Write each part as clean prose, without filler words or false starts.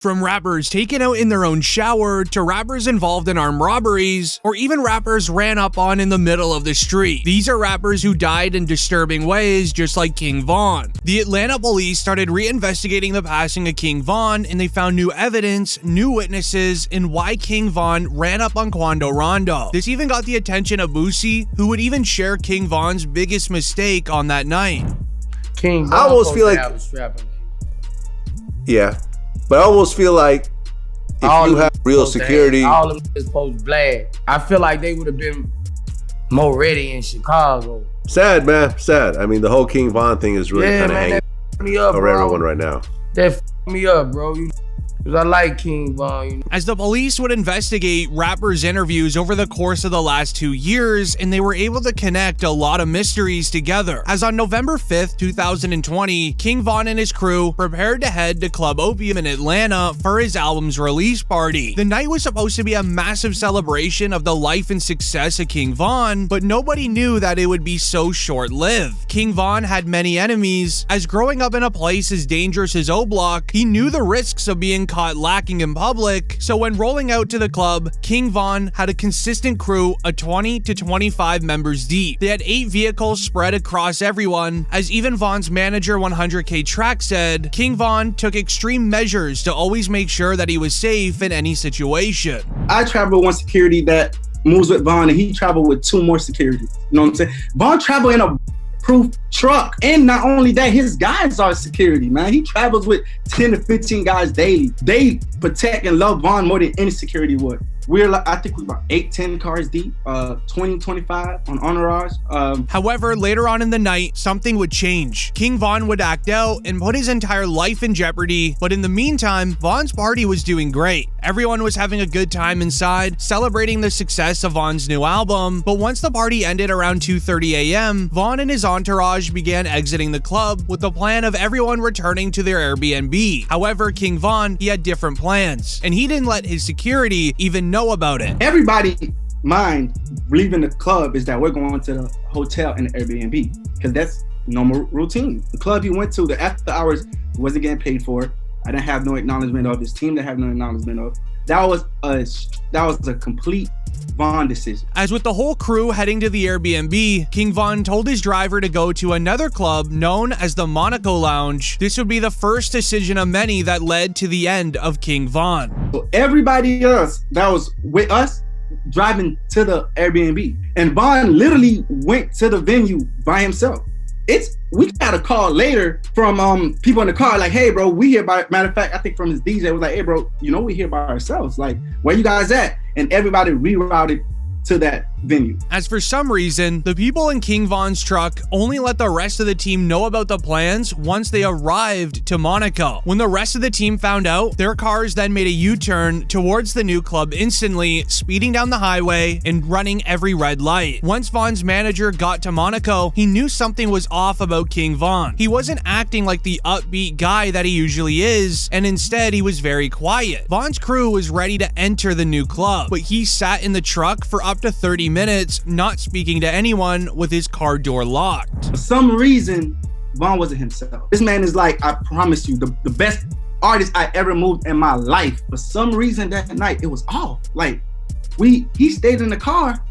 From rappers taken out in their own shower, to rappers involved in armed robberies, or even rappers ran up on in the middle of the street. These are rappers who died in disturbing ways, just like King Von. The Atlanta police started reinvestigating the passing of King Von, and they found new evidence, new witnesses, and why King Von ran up on Quando Rondo. This even got the attention of Boosie, who would even share King Von's biggest mistake on that night. King Von I almost feel like, yeah. But I almost feel like if you have real security, all of them is supposed blast. I feel like they would have been more ready in Chicago. Sad, man, sad. I mean, the whole King Von thing is really kind of hanging me up, over bro. everyone right now. That f me up, bro. Cause I like King Von. As the police would investigate rappers' interviews over the course of the last 2 years, and they were able to connect a lot of mysteries together. As on November 5th, 2020, King Von and his crew prepared to head to Club Opium in Atlanta for his album's release party. The night was supposed to be a massive celebration of the life and success of King Von, but nobody knew that it would be so short-lived. King Von had many enemies. As growing up in a place as dangerous as O-Block, he knew the risks of being caught lacking in public, so when rolling out to the club, King Von had a consistent crew of 20 to 25 members deep. They had 8 vehicles spread across everyone. As even Von's manager 100K Track said, King Von took extreme measures to always make sure that he was safe in any situation. I travel with one security that moves with Von, and he traveled with 2 more security. You know what I'm saying? Von traveled in a proof truck, and not only that, his guys are security, man. He travels with 10 to 15 guys daily. They protect and love Von more than any security would. We're like, I think we're about 8-10 cars deep, 20-25 on entourage. However, later on in the night, something would change. King Von would act out and put his entire life in jeopardy, but in the meantime, Von's party was doing great. Everyone was having a good time inside, celebrating the success of Von's new album, but once the party ended around 2:30 a.m., Von and his entourage began exiting the club with the plan of everyone returning to their Airbnb. However, King Von, he had different plans, and he didn't let his security even know about it. Everybody mind leaving the club is that we're going to the hotel and the Airbnb, because that's normal routine. The club he went to, the after hours, wasn't getting paid for. I didn't have no acknowledgement of. His team didn't have no acknowledgement of. That was a complete Von decision. As with the whole crew heading to the Airbnb, King Von told his driver to go to another club known as the Monaco Lounge. This would be the first decision of many that led to the end of King Von. So everybody else that was with us driving to the Airbnb, and Von literally went to the venue by himself. We got a call later from people in the car, like, hey bro, we here by, matter of fact, I think from his DJ was like, hey bro, you know we here by ourselves, like, where you guys at? And everybody rerouted to that venue. As for some reason, the people in King Von's truck only let the rest of the team know about the plans once they arrived to Monaco. When the rest of the team found out, their cars then made a U-turn towards the new club instantly, speeding down the highway and running every red light. Once Von's manager got to Monaco, he knew something was off about King Von. He wasn't acting like the upbeat guy that he usually is, and instead he was very quiet. Von's crew was ready to enter the new club, but he sat in the truck for up to 30 minutes, not speaking to anyone, with his car door locked. For some reason, Von wasn't himself. This man is like, I promise you, the best artist I ever moved in my life. For some reason that night, it was off. Like, he stayed in the car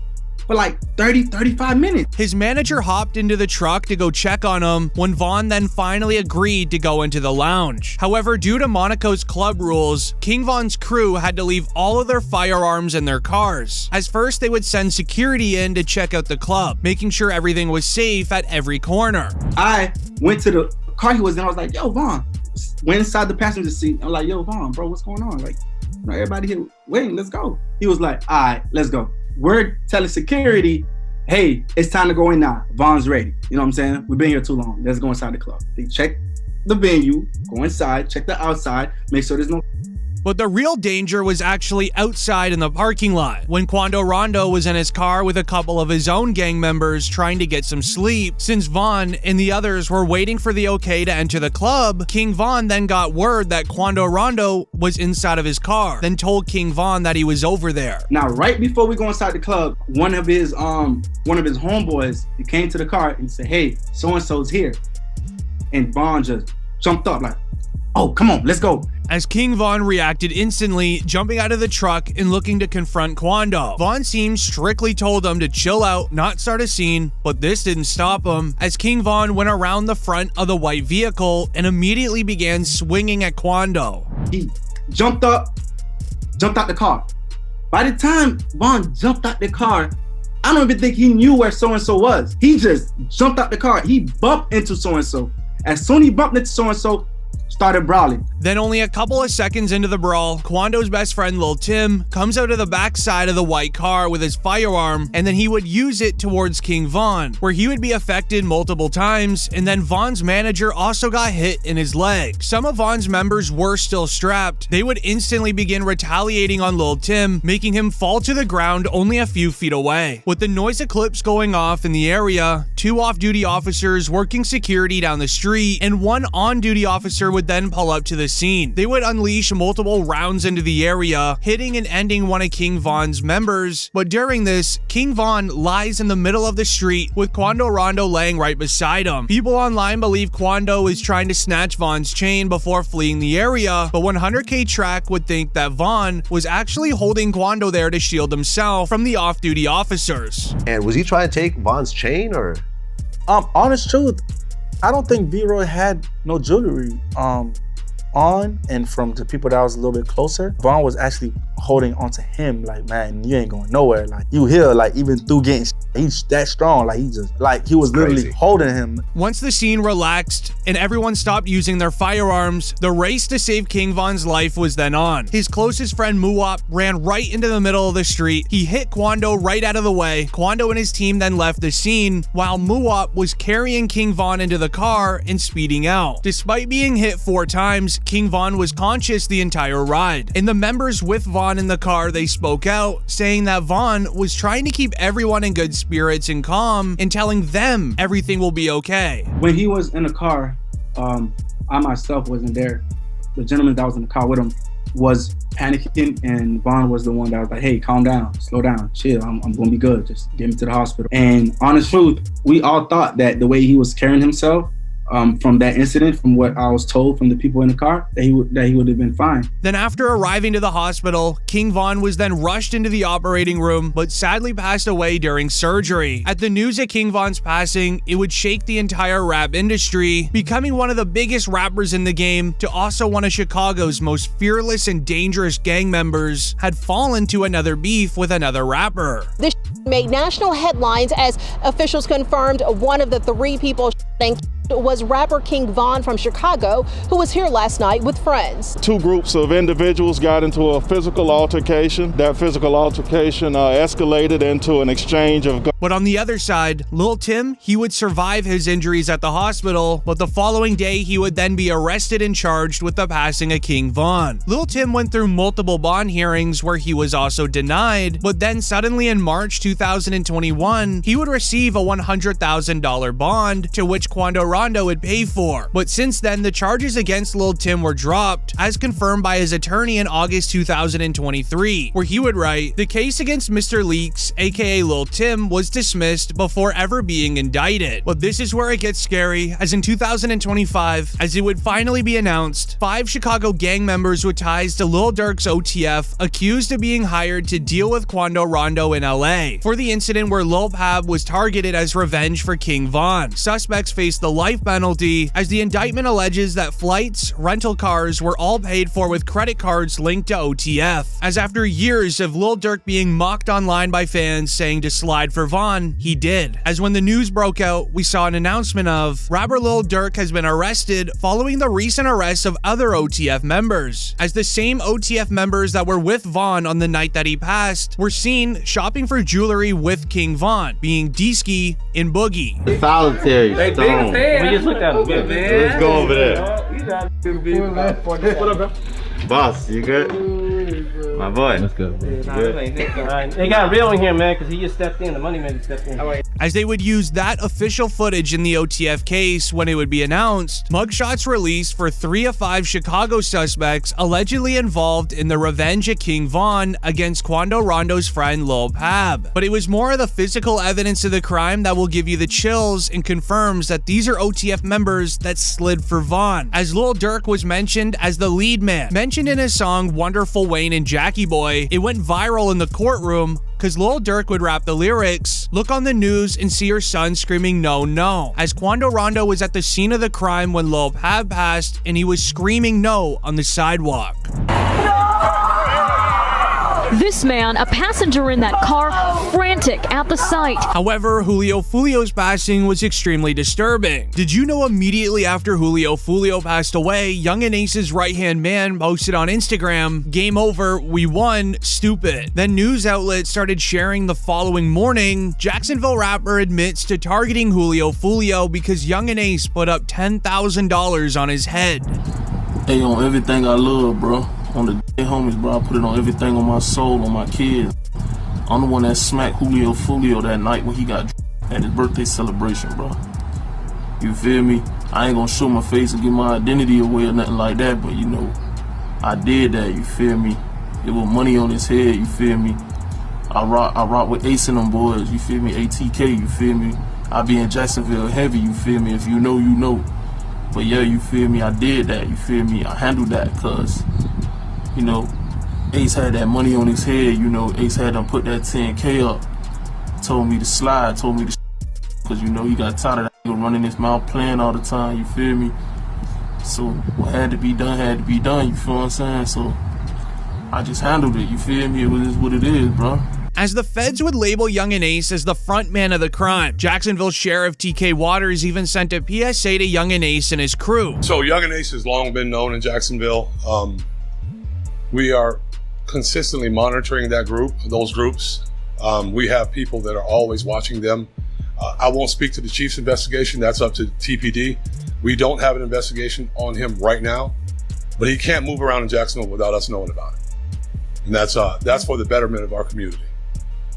for like 30-35 minutes. His manager hopped into the truck to go check on him when Von then finally agreed to go into the lounge. However, due to Monaco's club rules, King Von's crew had to leave all of their firearms in their cars. As first, they would send security in to check out the club, making sure everything was safe at every corner. I went to the car he was in. I was like, yo, Von. Went inside the passenger seat. I'm like, yo, Von, bro, what's going on? Like, everybody here waiting, let's go. He was like, all right, let's go. We're telling security, hey, it's time to go in now. Von's ready. You know what I'm saying? We've been here too long. Let's go inside the club. They check the venue, go inside, check the outside, make sure there's no... But the real danger was actually outside in the parking lot, when Quando Rondo was in his car with a couple of his own gang members trying to get some sleep. Since Von and the others were waiting for the okay to enter the club, King Von then got word that Quando Rondo was inside of his car, then told King Von that he was over there. Now, right before we go inside the club, one of his homeboys, he came to the car and said, hey, so-and-so's here. And Von just jumped up like, oh, come on, let's go. As King Von reacted instantly, jumping out of the truck and looking to confront Quando. Von seems strictly told him to chill out, not start a scene, but this didn't stop him, as King Von went around the front of the white vehicle and immediately began swinging at Quando. He jumped out the car. By the time Von jumped out the car, I don't even think he knew where so-and-so was. He just jumped out the car. He bumped into so-and-so. As soon as he bumped into so-and-so, started brawling. Then only a couple of seconds into the brawl, Quando's best friend Lil Tim comes out of the back side of the white car with his firearm, and then he would use it towards King Von, where he would be affected multiple times, and then Von's manager also got hit in his leg. Some of Von's members were still strapped. They would instantly begin retaliating on Lil Tim, making him fall to the ground only a few feet away. With the noise eclipse going off in the area, 2 off-duty officers working security down the street, and 1 on-duty officer would then pull up to the scene. They would unleash multiple rounds into the area, hitting and ending one of King Von's members, but during this, King Von lies in the middle of the street with Quando Rondo laying right beside him. People online believe Quando is trying to snatch Von's chain before fleeing the area, but 100K Track would think that Von was actually holding Quando there to shield himself from the off-duty officers. And was he trying to take Von's chain, or? Honest truth, I don't think V-Roy had no jewelry on, and from the people that was a little bit closer, Von was actually holding onto him like, man, you ain't going nowhere. Like, you here, like, even through getting he's that strong. Like, he was literally holding him. Once the scene relaxed and everyone stopped using their firearms, the race to save King Von's life was then on. His closest friend Muwap ran right into the middle of the street. He hit Quando right out of the way. Quando and his team then left the scene, while Muwap was carrying King Von into the car and speeding out. Despite being hit 4 times, King Von was conscious the entire ride. And the members with Von in the car, they spoke out, saying that Von was trying to keep everyone in good spirits and calm and telling them everything will be okay. When he was in the car, I myself wasn't there. The gentleman that was in the car with him was panicking, and Von was the one that was like, hey, calm down, slow down, chill, I'm gonna be good, just get me to the hospital. And honest truth, we all thought that the way he was carrying himself, from that incident, from what I was told from the people in the car, that he would have been fine. Then after arriving to the hospital, King Von was then rushed into the operating room, but sadly passed away during surgery. At the news of King Von's passing, it would shake the entire rap industry, becoming one of the biggest rappers in the game to also one of Chicago's most fearless and dangerous gang members had fallen to another beef with another rapper. This made national headlines as officials confirmed one of the 3 people was rapper King Von from Chicago, who was here last night with friends. 2 groups of individuals got into a physical altercation. That physical altercation escalated into an exchange of guns. But on the other side, Lil Tim, he would survive his injuries at the hospital, but the following day he would then be arrested and charged with the passing of King Von. Lil Tim went through multiple bond hearings where he was also denied, but then suddenly in March 2021, he would receive a $100,000 bond, to which Quando Rondo would pay for. But since then, the charges against Lil Tim were dropped, as confirmed by his attorney in August 2023, where he would write, "The case against Mr. Leaks, aka Lil Tim, was dismissed before ever being indicted." But this is where it gets scary, as in 2025, as it would finally be announced, 5 Chicago gang members with ties to Lil Durk's OTF accused of being hired to deal with Quando Rondo in LA for the incident where Lil Pab was targeted as revenge for King Von. Suspects faced the life penalty, as the indictment alleges that flights, rental cars were all paid for with credit cards linked to OTF. As after years of Lil Durk being mocked online by fans saying to slide for Von, he did. As when the news broke out, we saw an announcement of rapper Lil Durk has been arrested following the recent arrests of other OTF members, as the same OTF members that were with Von on the night that he passed were seen shopping for jewelry with King Von, being D-Ski and Boogie. Solitary stone. We just looked at him. Good, man. Let's go over there. What up, bro? Boss, you good? My boy. Let's go. Good. They got real in here, man, because he just stepped in. The money man just stepped in. as they would use that official footage in the OTF case when it would be announced. Mugshots released for 3 of 5 Chicago suspects allegedly involved in the revenge at King Von against Quando Rondo's friend Lil Pab. But it was more of the physical evidence of the crime that will give you the chills and confirms that these are OTF members that slid for Von, as Lil Durk was mentioned as the lead man. Mentioned in his song Wonderful Wayne and Jackie Boy, it went viral in the courtroom because Lil Durk would rap the lyrics, "Look on the news and see your son screaming no, no," as Quando Rondo was at the scene of the crime when Lil Pab passed and he was screaming no on the sidewalk. This man, a passenger in that car, frantic at the sight. However, Julio Foolio's passing was extremely disturbing. Did you know immediately after Julio Foolio passed away, Yungeen Ace's right-hand man posted on Instagram, "Game over, we won, stupid." Then news outlets started sharing the following morning, Jacksonville rapper admits to targeting Julio Foolio because Yungeen Ace put up $10,000 on his head. Hey, on everything I love, bro. On the homies, bro, I put it on everything, on my soul, on my kids. I'm the one that smacked Julio Foolio that night when he got at his birthday celebration, bro. You feel me? I ain't gonna show my face and give my identity away or nothing like that, but you know, I did that, you feel me? It was money on his head, you feel me? I rock with Ace and them boys, you feel me? ATK, you feel me? I be in Jacksonville heavy, you feel me? If you know, you know. But yeah, you feel me? I did that, you feel me? I handled that, cause you know, Ace had that money on his head, you know, Ace had them put that 10K up, told me to slide, told me to cause you know, he got tired of that nigga running his mouth playing all the time, you feel me? So what had to be done, you feel what I'm saying? So I just handled it, you feel me? It was what it is, bro. As the feds would label Yungeen Ace as the front man of the crime, Jacksonville Sheriff TK Waters even sent a PSA to Yungeen Ace and his crew. So Yungeen Ace has long been known in Jacksonville. We are consistently monitoring those groups. We have people that are always watching them. I won't speak to the chief's investigation. That's up to TPD. We don't have an investigation on him right now, but he can't move around in Jacksonville without us knowing about it. And that's for the betterment of our community.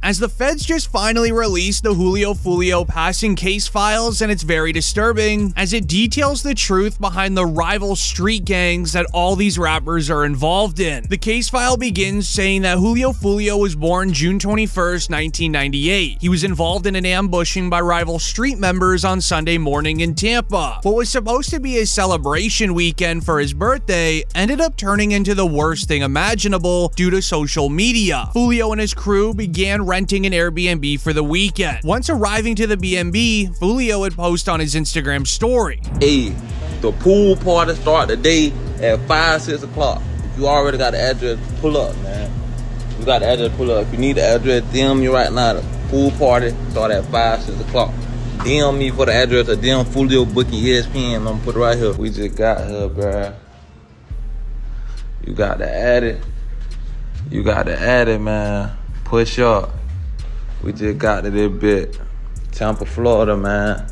As the feds just finally released the Julio Foolio passing case files, and it's very disturbing as it details the truth behind the rival street gangs that all these rappers are involved in. The case file begins saying that Julio Foolio was born June 21st, 1998. He was involved in an ambushing by rival street members on Sunday morning in Tampa. What was supposed to be a celebration weekend for his birthday ended up turning into the worst thing imaginable due to social media. Foolio and his crew began renting an Airbnb for the weekend. Once arriving to the B&B, Foolio would post on his Instagram story, "Hey, the pool party start today at 5, 6 o'clock. If you already got the address, pull up, man. You got the address, pull up. If you need the address, DM me right now. The pool party start at 5, 6 o'clock. DM me for the address or DM Foolio booking ESPN. I'm gonna put it right here. We just got here, bruh. You got to add it. You got to add it, man. Push up. We just got to this bit. Tampa, Florida, man.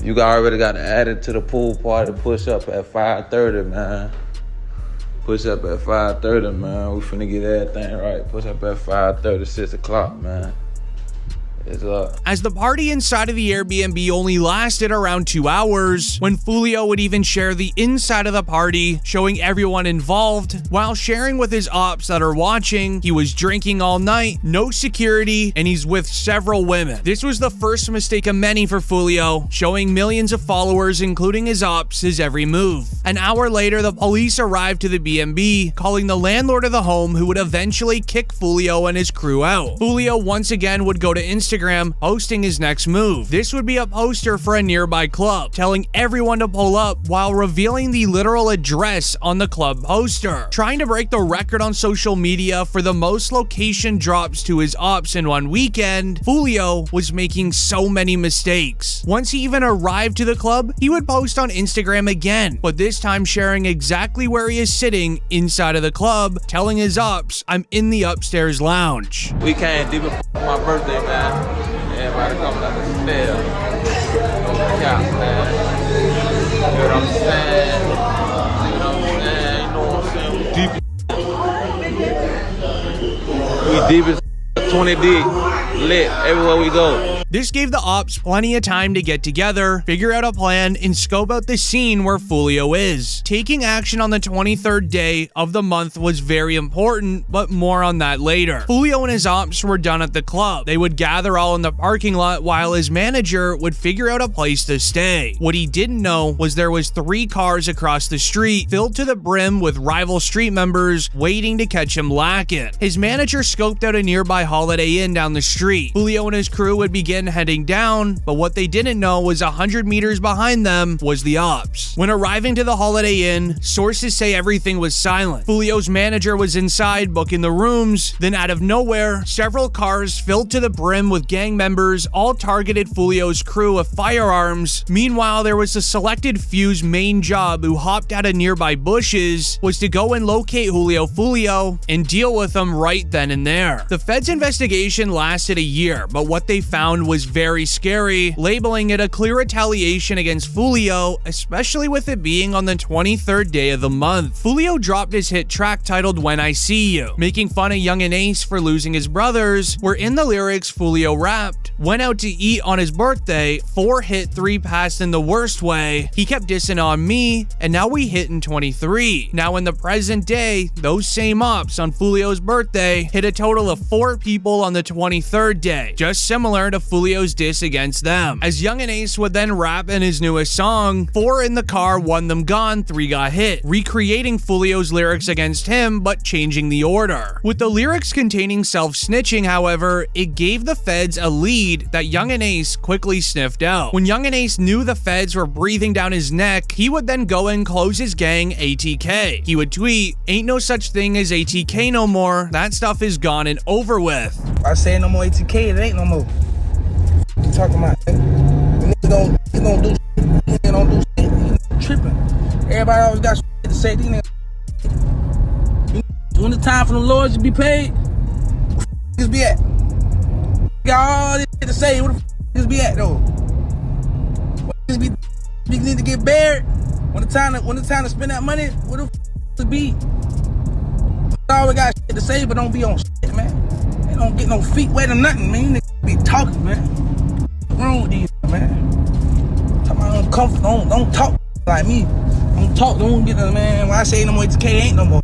You already got to add it to the pool party. Push up at 5:30, man. Push up at 5:30, man. We finna get everything right. Push up at 5:30, 6 o'clock, man. It's up. As the party inside of the Airbnb only lasted around 2 hours, when Foolio would even share the inside of the party, showing everyone involved, while sharing with his ops that are watching, he was drinking all night, no security, and he's with several women. This was the first mistake of many for Foolio, showing millions of followers, including his ops, his every move. An hour later, the police arrived to the B&B, calling the landlord of the home, who would eventually kick Foolio and his crew out. Foolio once again would go to Instagram, posting his next move. This would be a poster for a nearby club, telling everyone to pull up while revealing the literal address on the club poster. Trying to break the record on social media for the most location drops to his ops in one weekend, Foolio was making so many mistakes. Once he even arrived to the club, he would post on Instagram again, but this time sharing exactly where he is sitting inside of the club, telling his ops, "I'm in the upstairs lounge." We came deep for my birthday, man. Everybody coming up the stairs. No cap, man. You know what I'm saying? You know what I'm saying? We deep as 20 deep. Lit everywhere we go. This gave the ops plenty of time to get together, figure out a plan, and scope out the scene where Foolio is. Taking action on the 23rd day of the month was very important, but more on that later. Foolio and his ops were done at the club. They would gather all in the parking lot while his manager would figure out a place to stay. What he didn't know was there was 3 cars across the street filled to the brim with rival street members waiting to catch him lacking. His manager scoped out a nearby Holiday Inn down the street. Foolio and his crew would begin heading down, but what they didn't know was 100 meters behind them was the ops. When arriving to the Holiday Inn, sources say everything was silent. Foolio's manager was inside booking the rooms. Then out of nowhere, several cars filled to the brim with gang members all targeted Foolio's crew with firearms. Meanwhile, there was a selected few's main job who hopped out of nearby bushes was to go and locate Julio Foolio and deal with him right then and there. The Fed's investigation lasted a year, but what they found was very scary, labeling it a clear retaliation against Foolio, especially with it being on the 23rd day of the month. Foolio dropped his hit track titled When I See You, making fun of Yungeen Ace for losing his brothers, where in the lyrics Foolio rapped, "Went out to eat on his birthday, 4 hit, 3 passed in the worst way. He kept dissing on me, and now we hit in 23. Now in the present day, those same ops on Foolio's birthday hit a total of 4 people on the 23rd day, just similar to Foolio's diss against them." As Yungeen Ace would then rap in his newest song, 4 in the car, 1 them gone, 3 got hit, recreating Foolio's lyrics against him, but changing the order. With the lyrics containing self-snitching, however, it gave the feds a lead that Yungeen Ace quickly sniffed out. When Yungeen Ace knew the feds were breathing down his neck, he would then go and close his gang ATK. He would tweet, "Ain't no such thing as ATK no more. That stuff is gone and over with." I say no more ATK, it ain't no more. What you talking about? Niggas don't do shit. Niggas don't do shit. Niggas tripping. Everybody always got shit to say. These niggas. When the time for the Lord to be paid, where the niggas be at? Got all this shit to say. Where the niggas be at though? Where niggas need to get buried? When the time to spend that money, where the to be? Always got shit to say, but don't be on shit, man. They don't get no feet wet or nothing, man. Niggas be talking, man. What's wrong with these, man? Talking about uncomfortable. Don't talk like me. Don't get the man. When I say no more ATK, ain't no more.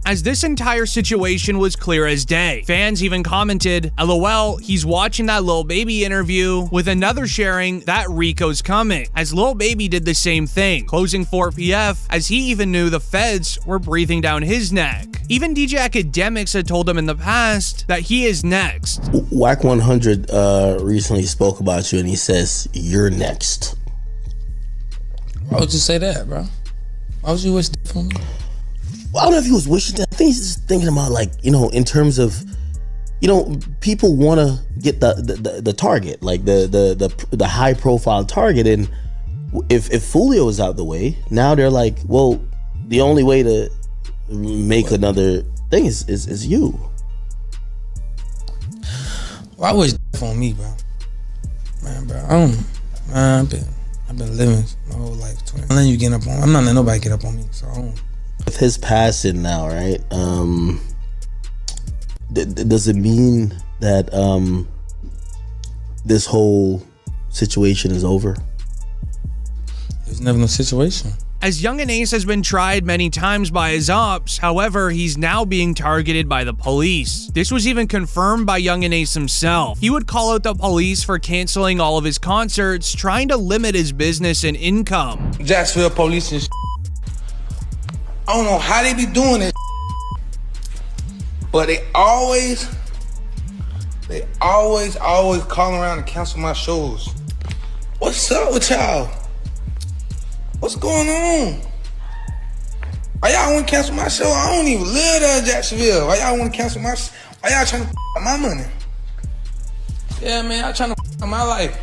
As this entire situation was clear as day, fans even commented, "LOL, he's watching that Lil Baby interview," with another sharing that Rico's coming, as Lil Baby did the same thing, closing 4PF, as he even knew the feds were breathing down his neck. Even DJ Academics had told him in the past that he is next. Whack 100 recently spoke about you and he says, "You're next." Why would you say that, bro? Why would you wish that for me? Well, I don't know if he was wishing that. I think he's just thinking about, like, you know, in terms of, you know, people want to get the target, like the high profile target, and if Foolio is out the way, now they're like, well, the only way to make another thing is you. Well, I wish that on me, bro. Man, bro, I've been living my whole life. I'm not letting you get up on. I'm not letting nobody get up on me. So I don't. With his passing now, right? Does it mean that this whole situation is over? There's never no situation. As Yungeen Ace has been tried many times by his ops, however, he's now being targeted by the police. This was even confirmed by Yungeen Ace himself. He would call out the police for canceling all of his concerts, trying to limit his business and income. Jacksonville police and I don't know how they be doing this, but they always call around and cancel my shows. What's up with y'all? What's going on? Why y'all want to cancel my show? I don't even live there in Jacksonville. Why y'all want to cancel my show? Why y'all trying to my money? Yeah, man, y'all trying to my life.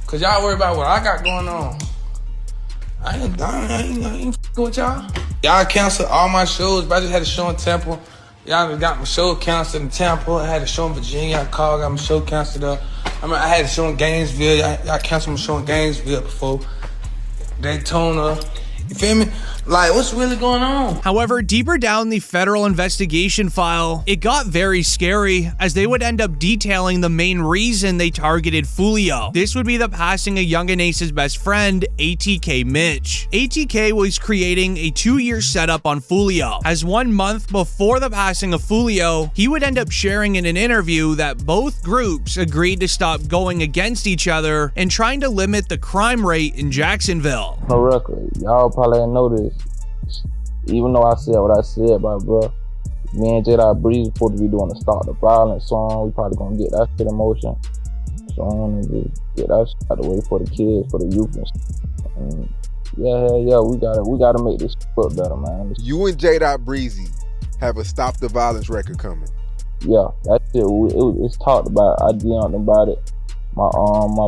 Cause y'all worry about what I got going on. I ain't with y'all. Y'all canceled all my shows, but I just had a show in Tampa. Y'all got my show canceled in Tampa. I had a show in Virginia. I called, got my show canceled up. I had a show in Gainesville. Y'all canceled my show in Gainesville before. Daytona, You feel me? Like, what's really going on? However, deeper down the federal investigation file, it got very scary as they would end up detailing the main reason they targeted Foolio. This would be the passing of Yungeen Ace's best friend, ATK Mitch. ATK was creating a 2-year setup on Foolio, as 1 month before the passing of Foolio, he would end up sharing in an interview that both groups agreed to stop going against each other and trying to limit the crime rate in Jacksonville. No record. Y'all probably didn't know this. Even though I said what I said, bro, me and J.Dot Breeze supposed to be doing a Stop the Violence song. We probably gonna get that shit in motion. So and just get that shit out the way for the kids, for the youth and shit. And yeah, we gotta make this look better, man. You and J.Dot Breezy have a Stop the Violence record coming. Yeah, that shit, it's talked about. I DM'd him about it. My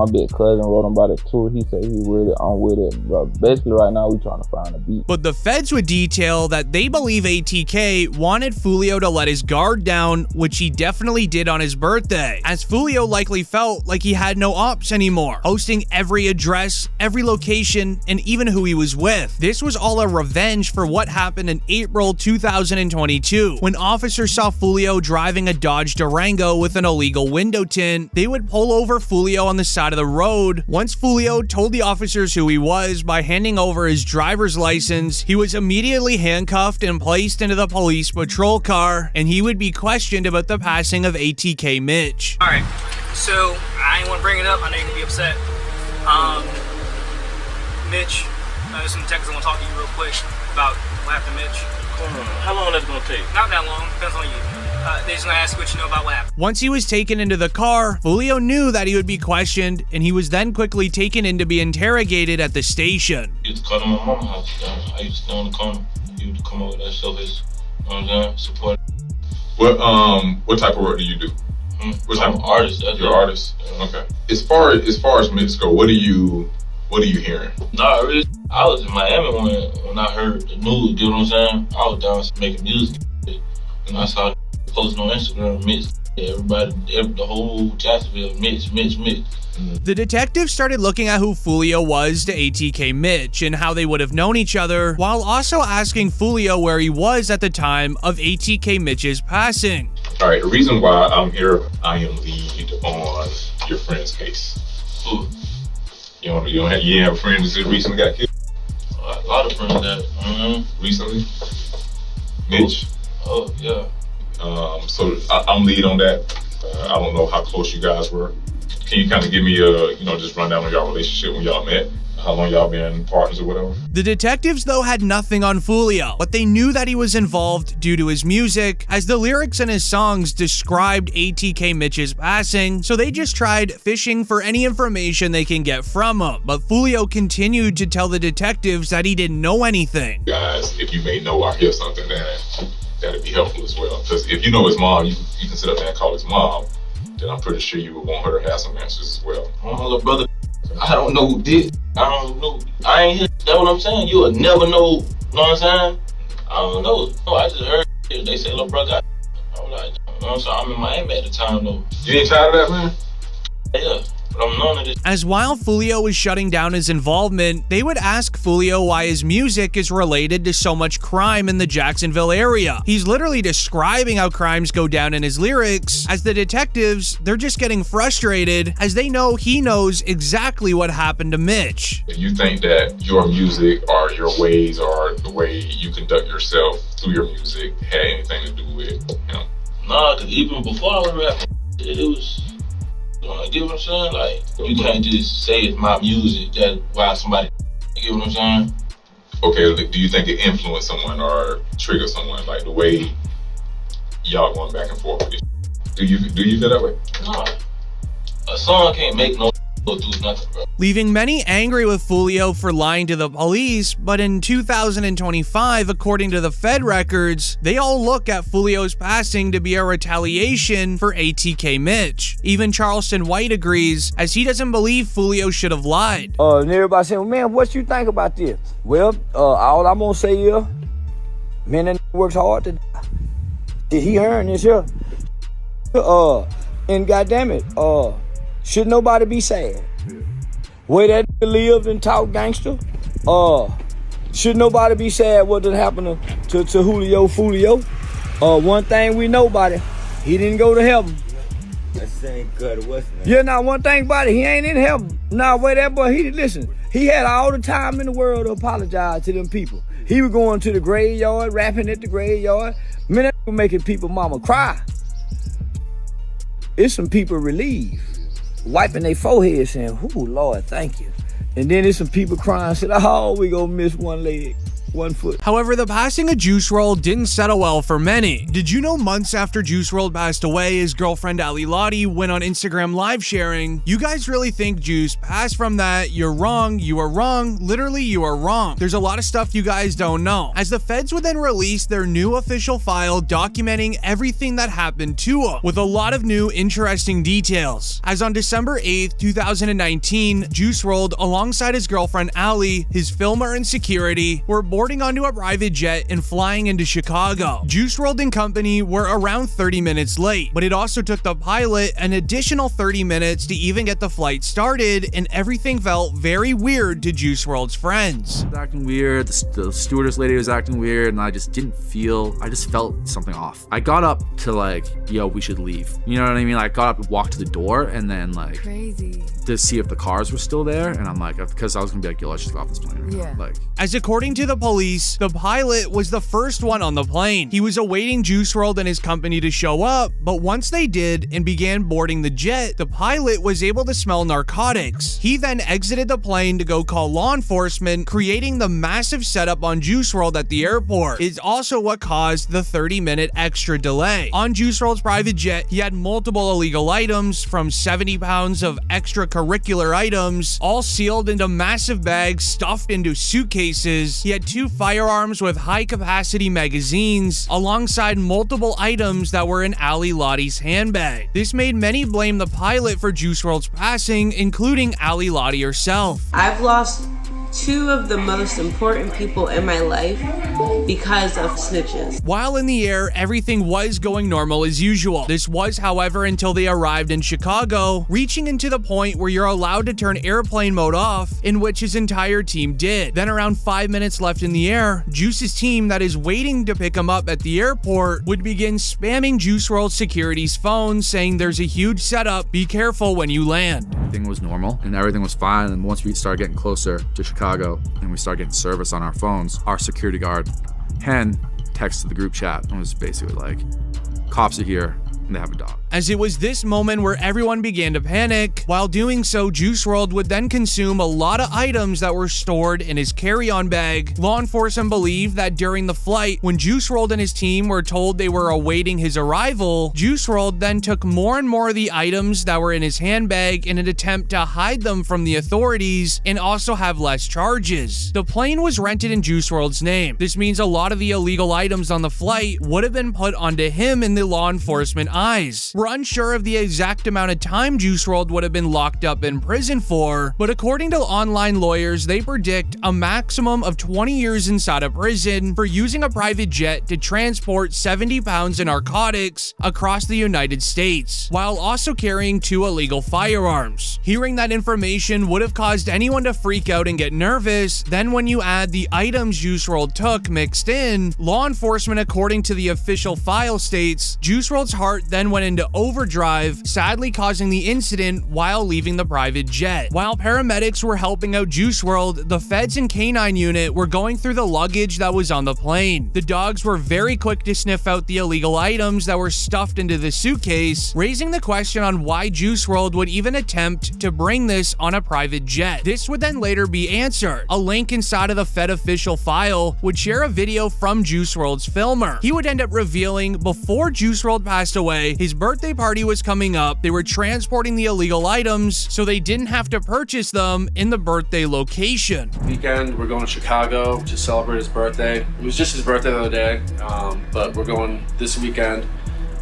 big cousin wrote him about it too. He said he with it, I'm with it. But basically right now we trying to find a beat. But the feds would detail that they believe ATK wanted Foolio to let his guard down, which he definitely did on his birthday, as Foolio likely felt like he had no ops anymore, posting every address, every location, and even who he was with. This was all a revenge for what happened in April 2022, when officers saw Foolio driving a Dodge Durango with an illegal window tint. They would pull over Foolio on the side of the road. Once Foolio told the officers who he was by handing over his driver's license, he was immediately handcuffed and placed into the police patrol car, and he would be questioned about the passing of ATK Mitch. All right, so I ain't want to bring it up. I know you're gonna be upset. Mitch, there's some texts I want to talk to you real quick about what happened to Mitch. How long that's gonna take? Not that long. Depends on you. They're just gonna ask what you know about what happened. Once he was taken into the car, Foolio knew that he would be questioned, and he was then quickly taken in to be interrogated at the station. I used to come to my mama's house. I used to stay on the corner. He used to come over there, show his, you know what I'm saying, support. What type of work do you do? What type of artist? You're an artist. Okay. As far as Mitch go, what are you hearing? Nah, really, I was in Miami when I heard the news. You know what I'm saying? I was down making music, and I saw posting on Instagram, Mitch, everybody, the whole Jacksonville, Mitch. The detectives started looking at who Foolio was to ATK Mitch and how they would have known each other, while also asking Foolio where he was at the time of ATK Mitch's passing. All right, the reason why I'm here, I am lead on your friend's case. Ooh. You ain't have a friend who recently got killed? A lot of friends that, recently? Mitch? Oh, yeah. So I'm lead on that. I don't know how close you guys were. Can you kind of give me just run down on y'all relationship when y'all met? How long y'all been partners or whatever? The detectives, though, had nothing on Foolio, but they knew that he was involved due to his music, as the lyrics in his songs described ATK Mitch's passing, so they just tried fishing for any information they can get from him. But Foolio continued to tell the detectives that he didn't know anything. Guys, if you may know or hear something, that'd be helpful as well. Because if you know his mom, you can sit up there and call his mom, then I'm pretty sure you would want her to have some answers as well. My little brother, I don't know who did. I don't know. I ain't here. That's what I'm saying. You will never know. You know what I'm saying? I don't know. No, I just heard it. They say little brother. I'm like, you know what I'm saying? I'm in Miami at the time though. You ain't tired of that, man? Yeah. But I'm known to this. As while Foolio was shutting down his involvement, they would ask Foolio why his music is related to so much crime in the Jacksonville area. He's literally describing how crimes go down in his lyrics. As the detectives, they're just getting frustrated as they know he knows exactly what happened to Mitch. Do you think that your music or your ways or the way you conduct yourself through your music had anything to do with him? Nah, because even before I was rapping, it was... You get what I'm saying? Like, you can't just say it's my music, that's why somebody, you get what I'm saying? Okay, do you think it influenced someone or triggered someone, like the way y'all going back and forth with it? Do you feel that way? No. A song can't make no do nothing, bro. Leaving many angry with Foolio for lying to the police, but in 2025, according to the Fed records, they all look at Foolio's passing to be a retaliation for ATK Mitch. Even Charleston White agrees, as he doesn't believe Foolio should have lied. And everybody saying, man, what you think about this? Well, all I'm gonna say is, man, that works hard to die. Did he earn this here? And goddamn it, should nobody be sad? Where that lived and talk gangster, Should nobody be sad what did happen to Julio Foolio? One thing we know about it, he didn't go to heaven. That ain't good, wasn't it? Yeah, now one thing about it, he ain't in heaven. Now, wait, that boy, he had all the time in the world to apologize to them people. He was going to the graveyard, rapping at the graveyard. Man, that was making people mama cry. It's some people relieved, wiping their forehead saying, "Ooh, Lord, thank you." And then there's some people crying, said, "Oh, we gonna miss one leg, one foot." However, the passing of Juice WRLD didn't settle well for many. Did you know months after Juice WRLD passed away, his girlfriend Ali Lottie went on Instagram live sharing, "You guys really think Juice passed from that? You're wrong, you are wrong, literally you are wrong. There's a lot of stuff you guys don't know." As the feds would then release their new official file documenting everything that happened to him, with a lot of new interesting details. As on December 8th, 2019, Juice WRLD, alongside his girlfriend Ali, his filmer and security, were boarding onto a private jet and flying into Chicago. Juice WRLD and company were around 30 minutes late, but it also took the pilot an additional 30 minutes to even get the flight started, and everything felt very weird to Juice WRLD's friends. Acting weird, the stewardess lady was acting weird, and I just felt something off. I got up to like, yo, we should leave. You know what I mean? I got up and walked to the door, and then like, crazy, to see if the cars were still there, and I'm like, because I was gonna be like, yo, let's just go off this plane right now. Like, as according to the police, the pilot was the first one on the plane. He was awaiting Juice WRLD and his company to show up, but once they did and began boarding the jet, the pilot was able to smell narcotics. He then exited the plane to go call law enforcement, creating the massive setup on Juice WRLD at the airport. It's also what caused the 30-minute extra delay. On Juice WRLD's private jet, he had multiple illegal items, from 70 pounds of extracurricular items, all sealed into massive bags stuffed into suitcases. He had 2 firearms with high-capacity magazines, alongside multiple items that were in Ali Lottie's handbag. This made many blame the pilot for Juice WRLD's passing, including Ali Lottie herself. I've lost 2 of the most important people in my life because of snitches. While in the air, everything was going normal as usual. This was, however, until they arrived in Chicago, reaching into the point where you're allowed to turn airplane mode off, in which his entire team did. Then around 5 minutes left in the air, Juice's team that is waiting to pick him up at the airport would begin spamming Juice WRLD security's phone, saying there's a huge setup, be careful when you land. everything was normal and everything was fine. And once we started getting closer to Chicago and we started getting service on our phones, our security guard, Hen, texted the group chat and was basically like, cops are here and they have a dog. As it was this moment where everyone began to panic. While doing so, Juice WRLD would then consume a lot of items that were stored in his carry-on bag. Law enforcement believed that during the flight, when Juice WRLD and his team were told they were awaiting his arrival, Juice WRLD then took more and more of the items that were in his handbag in an attempt to hide them from the authorities and also have less charges. The plane was rented in Juice WRLD's name. This means a lot of the illegal items on the flight would have been put onto him in the law enforcement eyes. We're unsure of the exact amount of time Juice WRLD would have been locked up in prison for, but according to online lawyers, they predict a maximum of 20 years inside of prison for using a private jet to transport 70 pounds of narcotics across the United States, while also carrying 2 illegal firearms. Hearing that information would have caused anyone to freak out and get nervous. Then when you add the items Juice WRLD took mixed in, law enforcement, according to the official file, states Juice WRLD's heart then went into overdrive, sadly causing the incident while leaving the private jet. While paramedics were helping out Juice WRLD, the feds and K9 unit were going through the luggage that was on the plane. The dogs were very quick to sniff out the illegal items that were stuffed into the suitcase, raising the question on why Juice WRLD would even attempt to bring this on a private jet. This would then later be answered. A link inside of the Fed official file would share a video from Juice WRLD's filmer. He would end up revealing before Juice WRLD passed away, his birthday party was coming up. They were transporting the illegal items so they didn't have to purchase them in the birthday location. Weekend, we're going to Chicago to celebrate his birthday. It was just his birthday the other day, but we're going this weekend,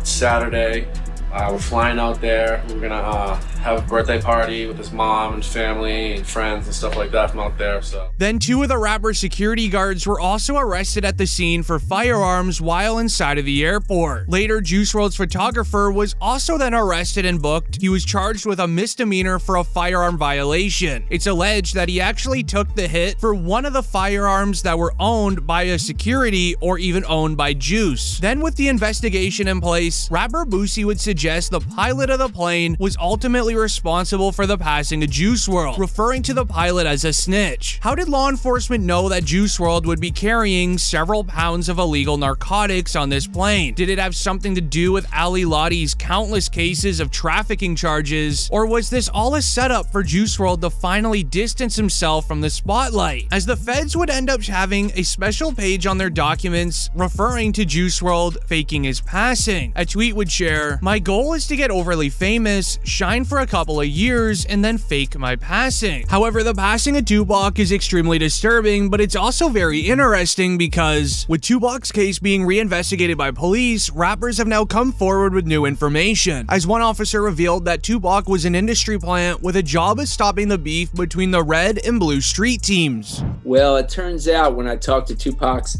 Saturday. We're flying out there. We're gonna have a birthday party with his mom and family and friends and stuff like that from out there. So Then 2 of the rapper's security guards were also arrested at the scene for firearms while inside of the airport. Later, Juice WRLD's photographer was also then arrested and booked. He was charged with a misdemeanor for a firearm violation. It's alleged that he actually took the hit for one of the firearms that were owned by a security or even owned by Juice. Then with the investigation in place, rapper Boosie would suggest the pilot of the plane was ultimately responsible for the passing of Juice WRLD, referring to the pilot as a snitch. How did law enforcement know that Juice WRLD would be carrying several pounds of illegal narcotics on this plane? Did it have something to do with Ali Lottie's countless cases of trafficking charges, or was this all a setup for Juice WRLD to finally distance himself from the spotlight? As the feds would end up having a special page on their documents referring to Juice WRLD faking his passing. A tweet would share, "My goal is to get overly famous, shine for a couple of years, and then fake my passing." However, the passing of Tupac is extremely disturbing, but it's also very interesting because with Tupac's case being reinvestigated by police, rappers have now come forward with new information, as one officer revealed that Tupac was an industry plant with a job of stopping the beef between the red and blue street teams. Well, it turns out when I talked to Tupac's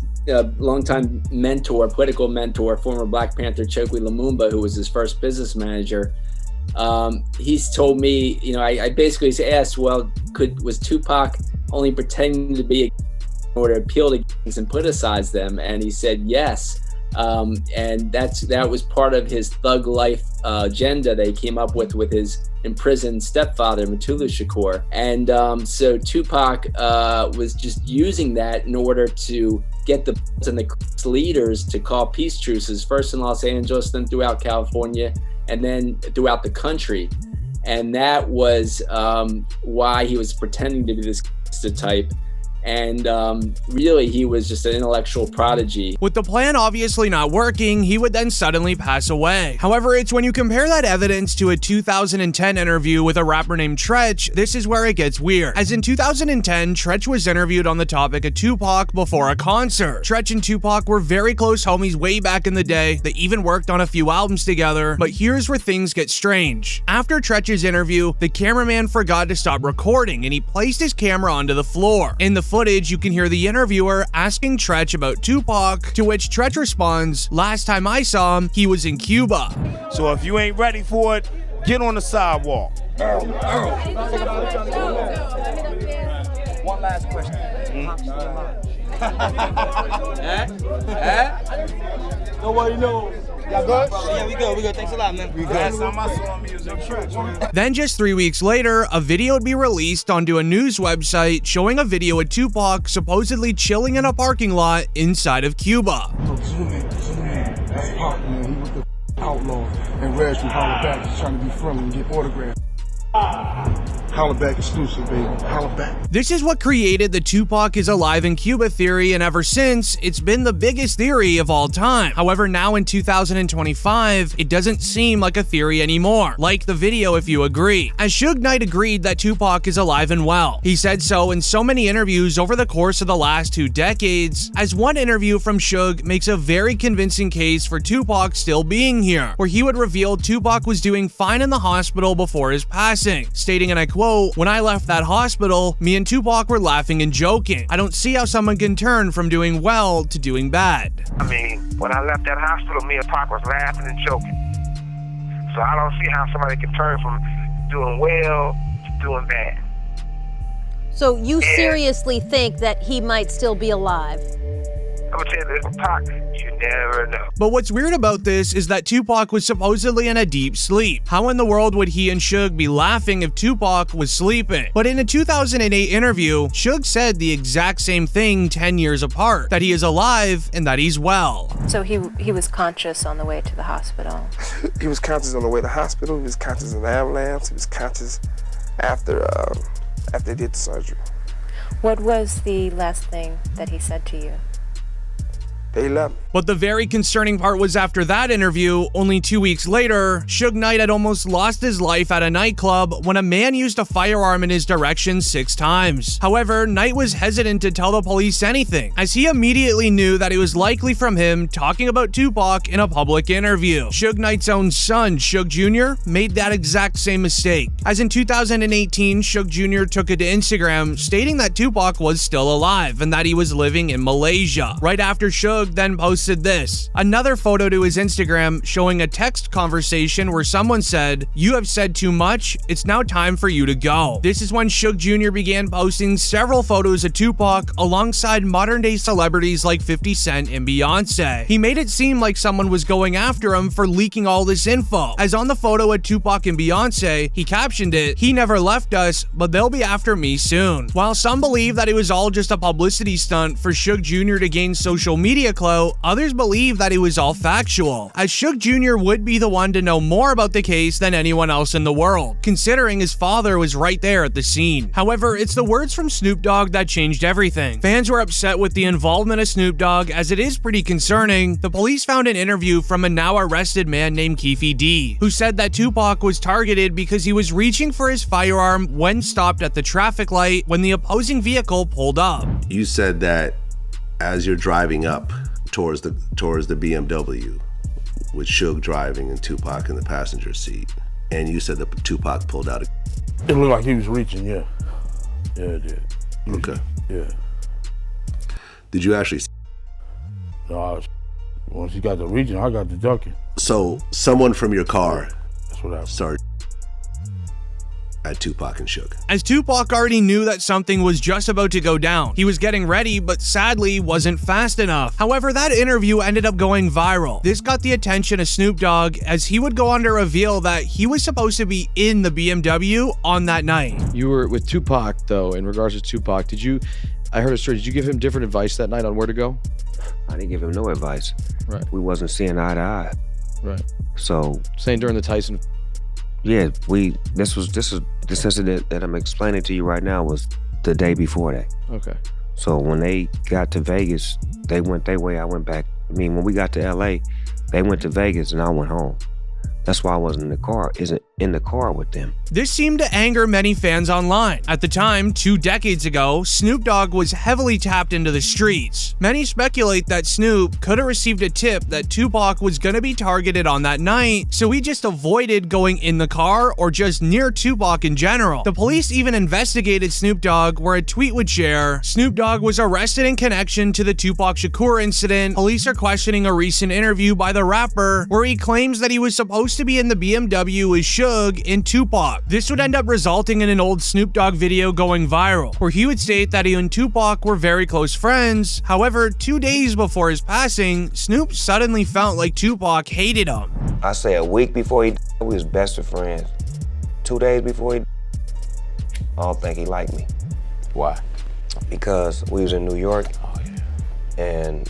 longtime mentor, political mentor, former Black Panther Chokwe Lumumba, who was his first business manager, he's told me, you know, I basically asked, well, was Tupac only pretending to be in order to appeal to gangs and politicize them? And he said yes. And that was part of his thug life agenda that he came up with his imprisoned stepfather, Mutulu Shakur. And so Tupac was just using that in order to get the leaders to call peace truces, first in Los Angeles, then throughout California, and then throughout the country. And that was why he was pretending to be this type. And really, he was just an intellectual prodigy. With the plan obviously not working, he would then suddenly pass away. However, it's when you compare that evidence to a 2010 interview with a rapper named Tretch, this is where it gets weird. As in 2010, Tretch was interviewed on the topic of Tupac before a concert. Tretch and Tupac were very close homies way back in the day. They even worked on a few albums together, but here's where things get strange. After Tretch's interview, the cameraman forgot to stop recording and he placed his camera onto the floor. In the footage, you can hear the interviewer asking Tretch about Tupac, to which Tretch responds, "Last time I saw him, he was in Cuba." So if you ain't ready for it, get on the sidewalk. One last question. Nobody knows. Y'all good? Yeah, we good. Thanks a lot, man. We good. Last time I saw him, he was in church. Then just 3 weeks later, a video would be released onto a news website showing a video of Tupac supposedly chilling in a parking lot inside of Cuba. Zoom in. That's Pac, man. He was the outlaw. And Reg from Holla Back is trying to be friendly and get autographs. Holla Back exclusive, baby. Holla Back. This is what created the Tupac is alive in Cuba theory, and ever since, it's been the biggest theory of all time. However, now in 2025, it doesn't seem like a theory anymore. Like the video if you agree. As Suge Knight agreed that Tupac is alive and well. He said so in so many interviews over the course of the last 2 decades, as one interview from Suge makes a very convincing case for Tupac still being here, where he would reveal Tupac was doing fine in the hospital before his passing, stating, and I quote, "When I left that hospital, me and Tupac were laughing and joking. I don't see how someone can turn from doing well to doing bad." I mean, when I left that hospital, me and Pac was laughing and joking. So I don't see how somebody can turn from doing well to doing bad. So you seriously think that he might still be alive? I'm gonna tell you this, Pac, you never know. But what's weird about this is that Tupac was supposedly in a deep sleep. How in the world would he and Suge be laughing if Tupac was sleeping? But in a 2008 interview, Suge said the exact same thing 10 years apart, that he is alive and that he's well. So he was conscious on the way to the hospital? He was conscious on the way to the hospital. He was conscious in the ambulance. He was conscious after they did the surgery. What was the last thing that he said to you? They left me. But the very concerning part was after that interview, only 2 weeks later, Suge Knight had almost lost his life at a nightclub when a man used a firearm in his direction 6 times. However, Knight was hesitant to tell the police anything, as he immediately knew that it was likely from him talking about Tupac in a public interview. Suge Knight's own son, Suge Jr., made that exact same mistake, as in 2018, Suge Jr. took it to Instagram stating that Tupac was still alive and that he was living in Malaysia. Right after Suge then posted this, another photo to his Instagram showing a text conversation where someone said, "You have said too much, it's now time for you to go." This is when Suge Jr. began posting several photos of Tupac alongside modern day celebrities like 50 Cent and Beyonce. He made it seem like someone was going after him for leaking all this info, as on the photo of Tupac and Beyonce, he captioned it, "He never left us, but they'll be after me soon." While some believe that it was all just a publicity stunt for Suge Jr. to gain social media clout, others believe that it was all factual, as Suge Jr. would be the one to know more about the case than anyone else in the world, considering his father was right there at the scene. However, it's the words from Snoop Dogg that changed everything. Fans were upset with the involvement of Snoop Dogg, as it is pretty concerning. The police found an interview from a now arrested man named Keefe D, who said that Tupac was targeted because he was reaching for his firearm when stopped at the traffic light when the opposing vehicle pulled up. You said that as you're driving up towards the BMW, with Suge driving and Tupac in the passenger seat, and you said that Tupac pulled out It looked like he was reaching, yeah. Yeah, it did. Okay. Yeah. Did you actually? No, once he got the reaching, I got the ducking. So someone from your car That's what happened. started at Tupac and Suge. As Tupac already knew that something was just about to go down. He was getting ready, but sadly wasn't fast enough. However, that interview ended up going viral. This got the attention of Snoop Dogg, as he would go on to reveal that he was supposed to be in the BMW on that night. You were with Tupac, though. In regards to Tupac, I heard a story, did you give him different advice that night on where to go? I didn't give him no advice. Right. We wasn't seeing eye to eye. Right. So saying during the Tyson. Yeah, this incident that I'm explaining to you right now was the day before that. Okay. So when they got to Vegas, they went their way, I went back. I mean, when we got to LA, they went to Vegas and I went home. That's why I wasn't in the car with them. This seemed to anger many fans online. At the time, 2 decades ago, Snoop Dogg was heavily tapped into the streets. Many speculate that Snoop could have received a tip that Tupac was going to be targeted on that night, so he just avoided going in the car or just near Tupac in general. The police even investigated Snoop Dogg, where a tweet would share, "Snoop Dogg was arrested in connection to the Tupac Shakur incident. Police are questioning a recent interview by the rapper where he claims that he was supposed to be in the BMW with Suge and Tupac." This would end up resulting in an old Snoop Dogg video going viral, where he would state that he and Tupac were very close friends. However, 2 days before his passing, Snoop suddenly felt like Tupac hated him. I say a week before he died, we was best of friends. 2 days before he died, I don't think he liked me. Why? Because we was in New York, and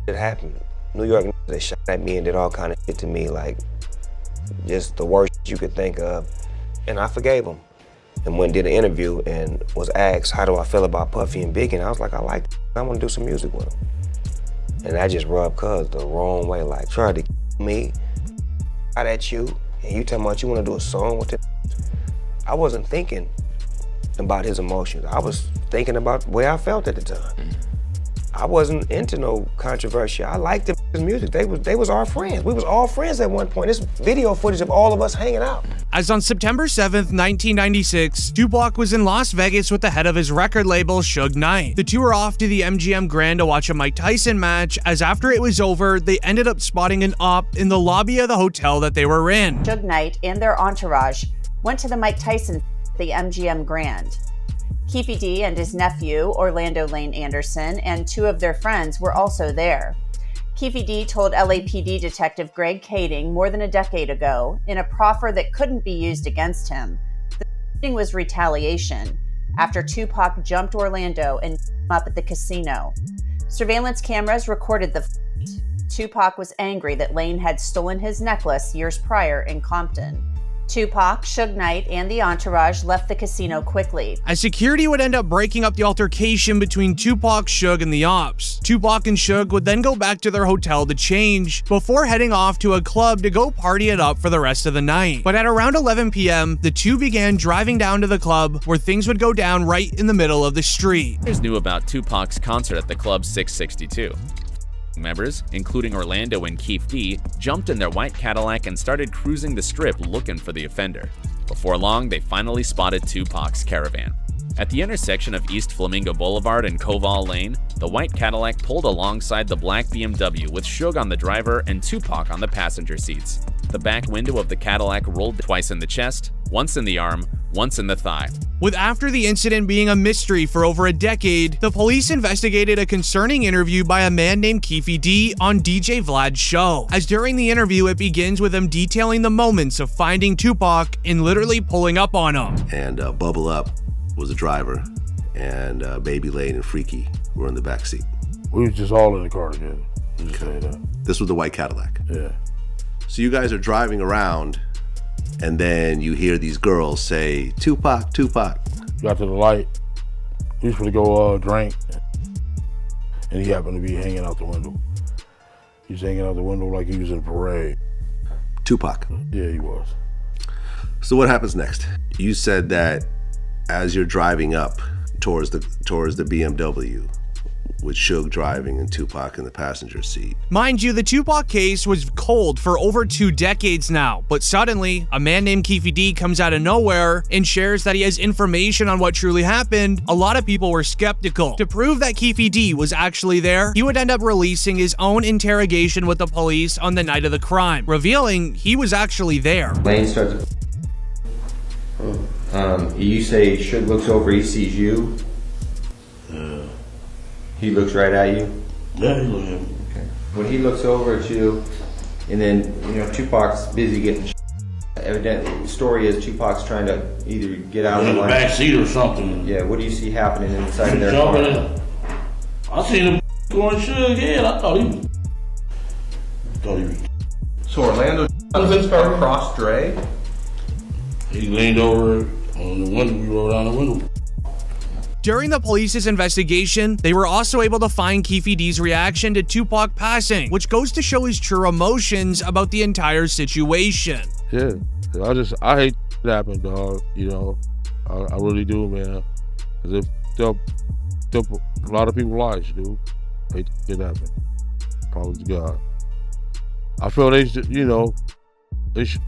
it happened. New York, they shot at me and did all kind of shit to me, like just the worst you could think of. And I forgave him. And went and did an interview and was asked, how do I feel about Puffy and Biggie? And I was like, I like it. I want to do some music with him. And I just rubbed Cuz the wrong way, like tried to kill me, out at you, and you talking about you want to do a song with him. I wasn't thinking about his emotions. I was thinking about the way I felt at the time. I wasn't into no controversy. I liked his music. They was our friends. We was all friends at one point. This video footage of all of us hanging out. As on September 7th, 1996, Tupac was in Las Vegas with the head of his record label, Suge Knight. The two were off to the MGM Grand to watch a Mike Tyson match, as after it was over, they ended up spotting an op in the lobby of the hotel that they were in. Suge Knight and their entourage went to the Mike Tyson at the MGM Grand. Keefe D and his nephew, Orlando Lane Anderson, and 2 of their friends were also there. Keefe D told LAPD Detective Greg Kading more than a decade ago, in a proffer that couldn't be used against him, the shooting was retaliation after Tupac jumped Orlando and him up at the casino. Surveillance cameras recorded the fight. Tupac was angry that Lane had stolen his necklace years prior in Compton. Tupac, Suge Knight, and the entourage left the casino quickly. As security would end up breaking up the altercation between Tupac, Suge, and the ops. Tupac and Suge would then go back to their hotel to change, before heading off to a club to go party it up for the rest of the night. But at around 11 p.m., the two began driving down to the club, where things would go down right in the middle of the street. Knew about Tupac's concert at the Club 662. Members, including Orlando and Keefe D, jumped in their white Cadillac and started cruising the strip looking for the offender. Before long, they finally spotted Tupac's caravan. At the intersection of East Flamingo Boulevard and Koval Lane, the white Cadillac pulled alongside the black BMW with Suge on the driver and Tupac on the passenger seats. The back window of the Cadillac rolled twice in the chest, once in the arm, once in the thigh. With after the incident being a mystery for over a decade, the police investigated a concerning interview by a man named Keefe D on DJ Vlad's show. As during the interview, it begins with him detailing the moments of finding Tupac and literally pulling up on him. And Bubble Up was the driver, and Baby Lane and Freaky were in the back seat. We was just all in the car together. Just say that. This was the white Cadillac. Yeah. So you guys are driving around, and then you hear these girls say, Tupac, Tupac. Got to the light. We was gonna go drink, and he happened to be hanging out the window. He was hanging out the window like he was in a parade. Tupac? Yeah, he was. So what happens next? You said that as you're driving up towards the BMW, with Suge driving and Tupac in the passenger seat. Mind you, the Tupac case was cold for over 2 decades now, but suddenly, a man named Keefe D comes out of nowhere and shares that he has information on what truly happened. A lot of people were skeptical. To prove that Keefe D was actually there, he would end up releasing his own interrogation with the police on the night of the crime, revealing he was actually there. Lane starts. You say Suge looks over, he sees you. He looks right at you? Yeah, he looks at me. Okay. When he looks over at you, and then, you know, Tupac's busy getting evidently, the story is Tupac's trying to either get out of the back seat or something. Yeah, what do you see happening inside of their car? I seen him going Suge head. I thought he was. So Orlando across Dre? He leaned over on the window, we rolled down the window. During the police's investigation, they were also able to find Keefe D's reaction to Tupac passing, which goes to show his true emotions about the entire situation. Yeah, I hate that happened, dog. You know, I really do, man. Because it took a lot of people's lives, dude. I hate that happen. Probably to God. I feel they should, you know, that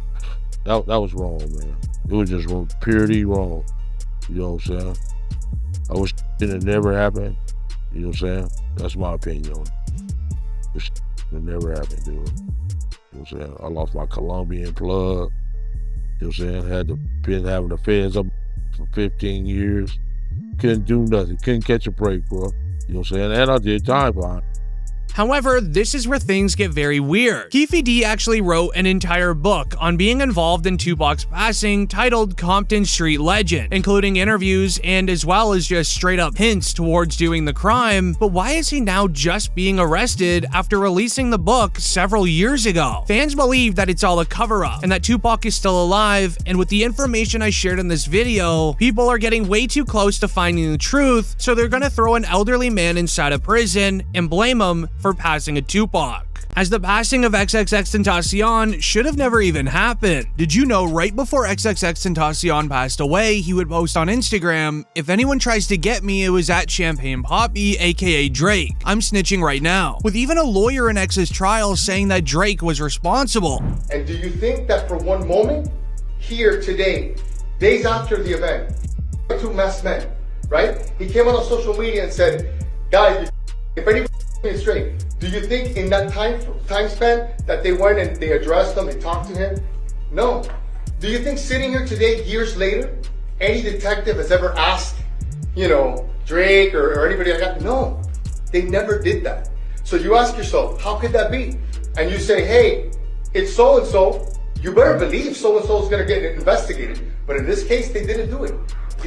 was wrong, man. It was just wrong, purely wrong. You know what I'm saying? I wish it never happened. You know what I'm saying? That's my opinion on it. It never happened, dude. You know what I'm saying? I lost my Colombian plug. You know what I'm saying? Been having the feds up for 15 years. Couldn't do nothing. Couldn't catch a break, bro. You know what I'm saying? And I did time behind. However, this is where things get very weird. Keefe D actually wrote an entire book on being involved in Tupac's passing titled Compton Street Legend, including interviews and as well as just straight up hints towards doing the crime. But why is he now just being arrested after releasing the book several years ago? Fans believe that it's all a cover-up and that Tupac is still alive, and with the information I shared in this video, people are getting way too close to finding the truth, so they're gonna throw an elderly man inside a prison and blame him for passing a Tupac. As the passing of XXXTENTACION should have never even happened. Did you know right before XXXTENTACION passed away, he would post on Instagram, "If anyone tries to get me, it was at Champagne Poppy, aka Drake. I'm snitching right now." With even a lawyer in X's trial saying that Drake was responsible. And do you think that for one moment, here today, days after the event, 2 masked men, right? He came on social media and said, guys, if anybody is straight, do you think in that time span that they went and they addressed him and talked to him? No. Do you think sitting here today, years later, any detective has ever asked, you know, Drake or anybody like that? No, they never did that. So you ask yourself, how could that be? And you say, hey, it's so-and-so, you better believe so-and-so is gonna get investigated. But in this case, they didn't do it.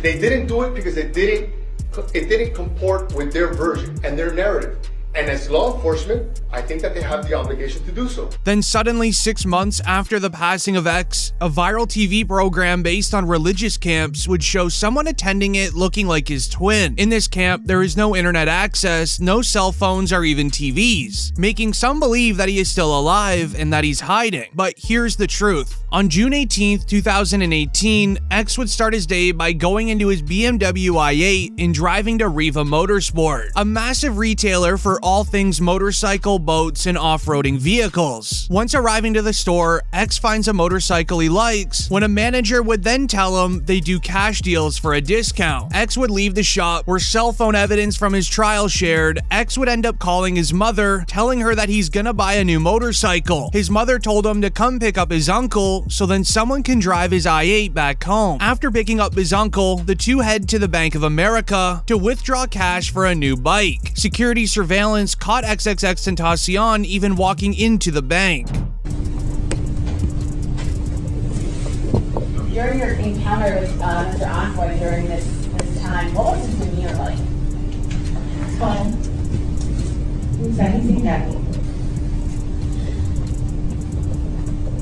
They didn't do it because it didn't comport with their version and their narrative. And as law enforcement, I think that they have the obligation to do so. Then suddenly, 6 months after the passing of X, a viral TV program based on religious camps would show someone attending it looking like his twin. In this camp, there is no internet access, no cell phones, or even TVs, making some believe that he is still alive and that he's hiding. But here's the truth. On June 18th, 2018, X would start his day by going into his BMW i8 and driving to Rehab Motorsport, a massive retailer for all things motorcycle, boats, and off-roading vehicles. Once arriving to the store, X finds a motorcycle he likes, when a manager would then tell him they do cash deals for a discount. X would leave the shop, where cell phone evidence from his trial shared. X would end up calling his mother, telling her that he's gonna buy a new motorcycle. His mother told him to come pick up his uncle, so then someone can drive his i8 back home. After picking up his uncle, the two head to the Bank of America to withdraw cash for a new bike. Security surveillance caught XXXTENTACION even walking into the bank. During your encounter with Mr. Envoy during this time, what was his demeanor like? Fun. Who said he seemed happy?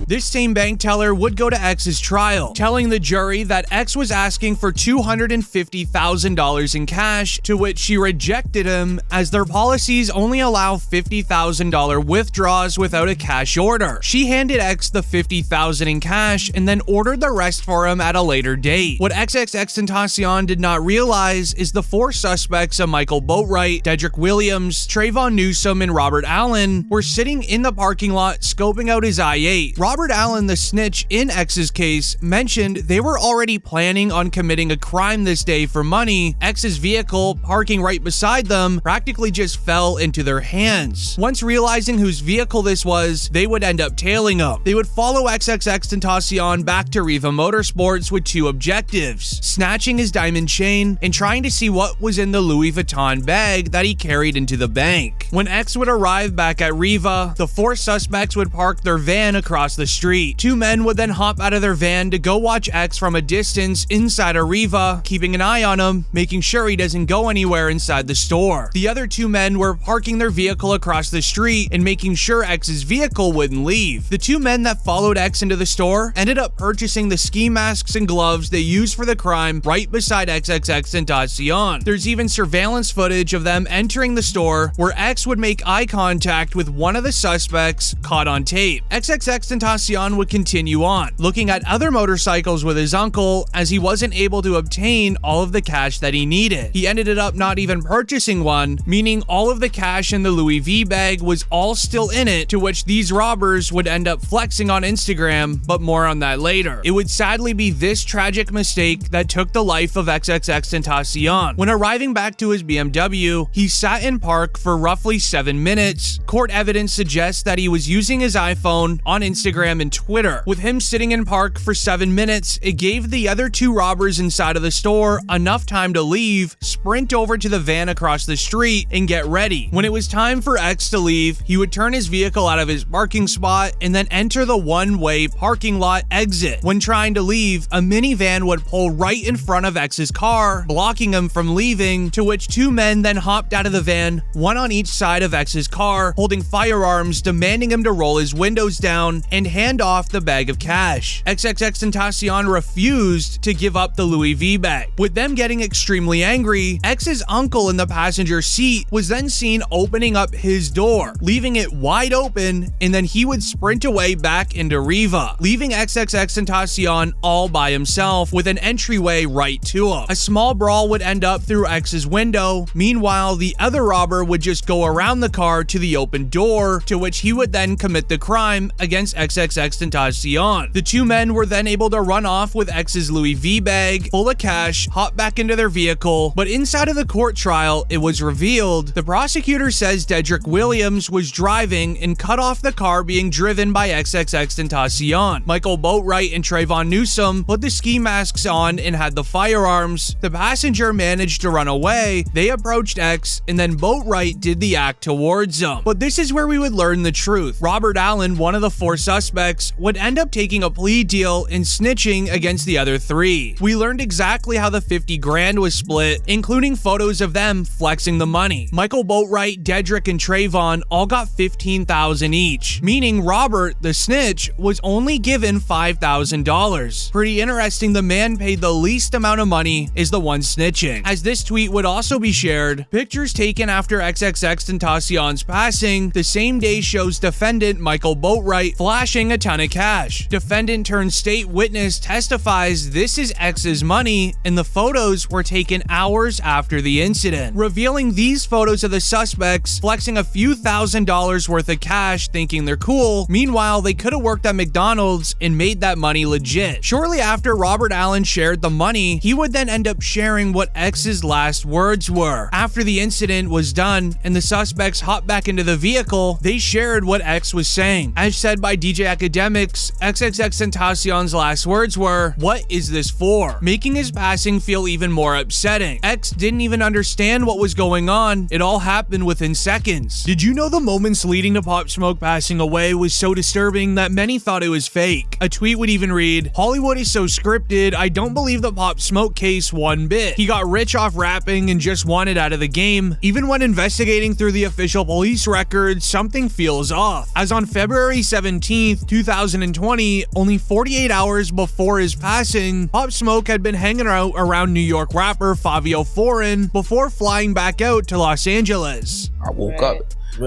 This same bank teller would go to X's trial, telling the jury that X was asking for $250,000 in cash, to which she rejected him, as their policies only allow $50,000 withdrawals without a cash order. She handed X the $50,000 in cash and then ordered the rest for him at a later date. What XXXTENTACION did not realize is the four suspects of Michael Boatwright, Dedrick Williams, Trayvon Newsom, and Robert Allen were sitting in the parking lot scoping out his i8. Robert Allen, the snitch in X's case, mentioned they were already planning on committing a crime this day for money. X's vehicle, parking right beside them, practically just fell into their hands. Once realizing whose vehicle this was, they would end up tailing him. They would follow XXXTENTACION back to Rehab Motorsports with two objectives: snatching his diamond chain and trying to see what was in the Louis Vuitton bag that he carried into the bank. When X would arrive back at Rehab, the four suspects would park their van across the street. Two men would then hop out of their van to go watch X from a distance inside a Rehab, keeping an eye on him, making sure he doesn't go anywhere inside the store. The other two men were parking their vehicle across the street and making sure X's vehicle wouldn't leave. The two men that followed X into the store ended up purchasing the ski masks and gloves they used for the crime right beside XXXTENTACION. There's even surveillance footage of them entering the store, where X would make eye contact with one of the suspects, caught on tape. XXXTENTACION would continue on, looking at other motorcycles with his uncle, as he wasn't able to obtain all of the cash that he needed. He ended up not even purchasing one, meaning all of the cash in the Louis V bag was all still in it, to which these robbers would end up flexing on Instagram, but more on that later. It would sadly be this tragic mistake that took the life of XXXTENTACION. When arriving back to his BMW, he sat in park for roughly 7 minutes. Court evidence suggests that he was using his iPhone on Instagram and Twitter. With him sitting in park for 7 minutes, it gave the other two robbers inside of the store enough time to leave, sprint over to the van across the street, and get ready. When it was time for X to leave, he would turn his vehicle out of his parking spot and then enter the one-way parking lot exit. When trying to leave, a minivan would pull right in front of X's car, blocking him from leaving, to which two men then hopped out of the van, one on each side of X's car, holding firearms, demanding him to roll his windows down and hand off the bag of cash. XXXTENTACION refused to give up the Louis V bag. With them getting extremely angry, X's uncle in the passenger seat was then seen opening up his door, leaving it wide open, and then he would sprint away back into Rehab, leaving XXXTENTACION all by himself with an entryway right to him. A small brawl would end up through X's window. Meanwhile, the other robber would just go around the car to the open door, to which he would then commit the crime against XXXTENTACION. The two men were then able to run off with X's Louis V bag full of cash, hop back into their vehicle, but inside of the court trial, it was revealed the prosecutor says Dedrick Williams was driving and cut off the car being driven by XXXTENTACION. Michael Boatwright and Trayvon Newsom put the ski masks on and had the firearms. The passenger managed to run away. They approached X, and then Boatwright did the act towards them. But this is where we would learn the truth. Robert Allen, one of the four suspects, suspects would end up taking a plea deal and snitching against the other 3. We learned exactly how the 50 grand was split, including photos of them flexing the money. Michael Boatwright, Dedrick, and Trayvon all got $15,000 each, meaning Robert, the snitch, was only given $5,000. Pretty interesting, the man paid the least amount of money is the one snitching. As this tweet would also be shared, pictures taken after XXXTentacion's passing the same day shows defendant Michael Boatwright flashing a ton of cash. Defendant turned state witness testifies this is X's money, and the photos were taken hours after the incident, revealing these photos of the suspects flexing a few $1,000s worth of cash thinking they're cool. Meanwhile, they could have worked at McDonald's and made that money legit. Shortly after Robert Allen shared the money, he would then end up sharing what X's last words were. After the incident was done and the suspects hopped back into the vehicle, they shared what X was saying. As said by DJ Academics, XXXTentacion's last words were, "What is this for?" making his passing feel even more upsetting. X didn't even understand what was going on. It all happened within seconds. Did you know the moments leading to Pop Smoke passing away was so disturbing that many thought it was fake? A tweet would even read, "Hollywood is so scripted, I don't believe the Pop Smoke case one bit. He got rich off rapping and just wanted out of the game. Even when investigating through the official police records, something feels off." As on February 17th, 2020, only 48 hours before his passing, Pop Smoke had been hanging out around New York rapper Fabio Foreign before flying back out to Los Angeles. I woke up,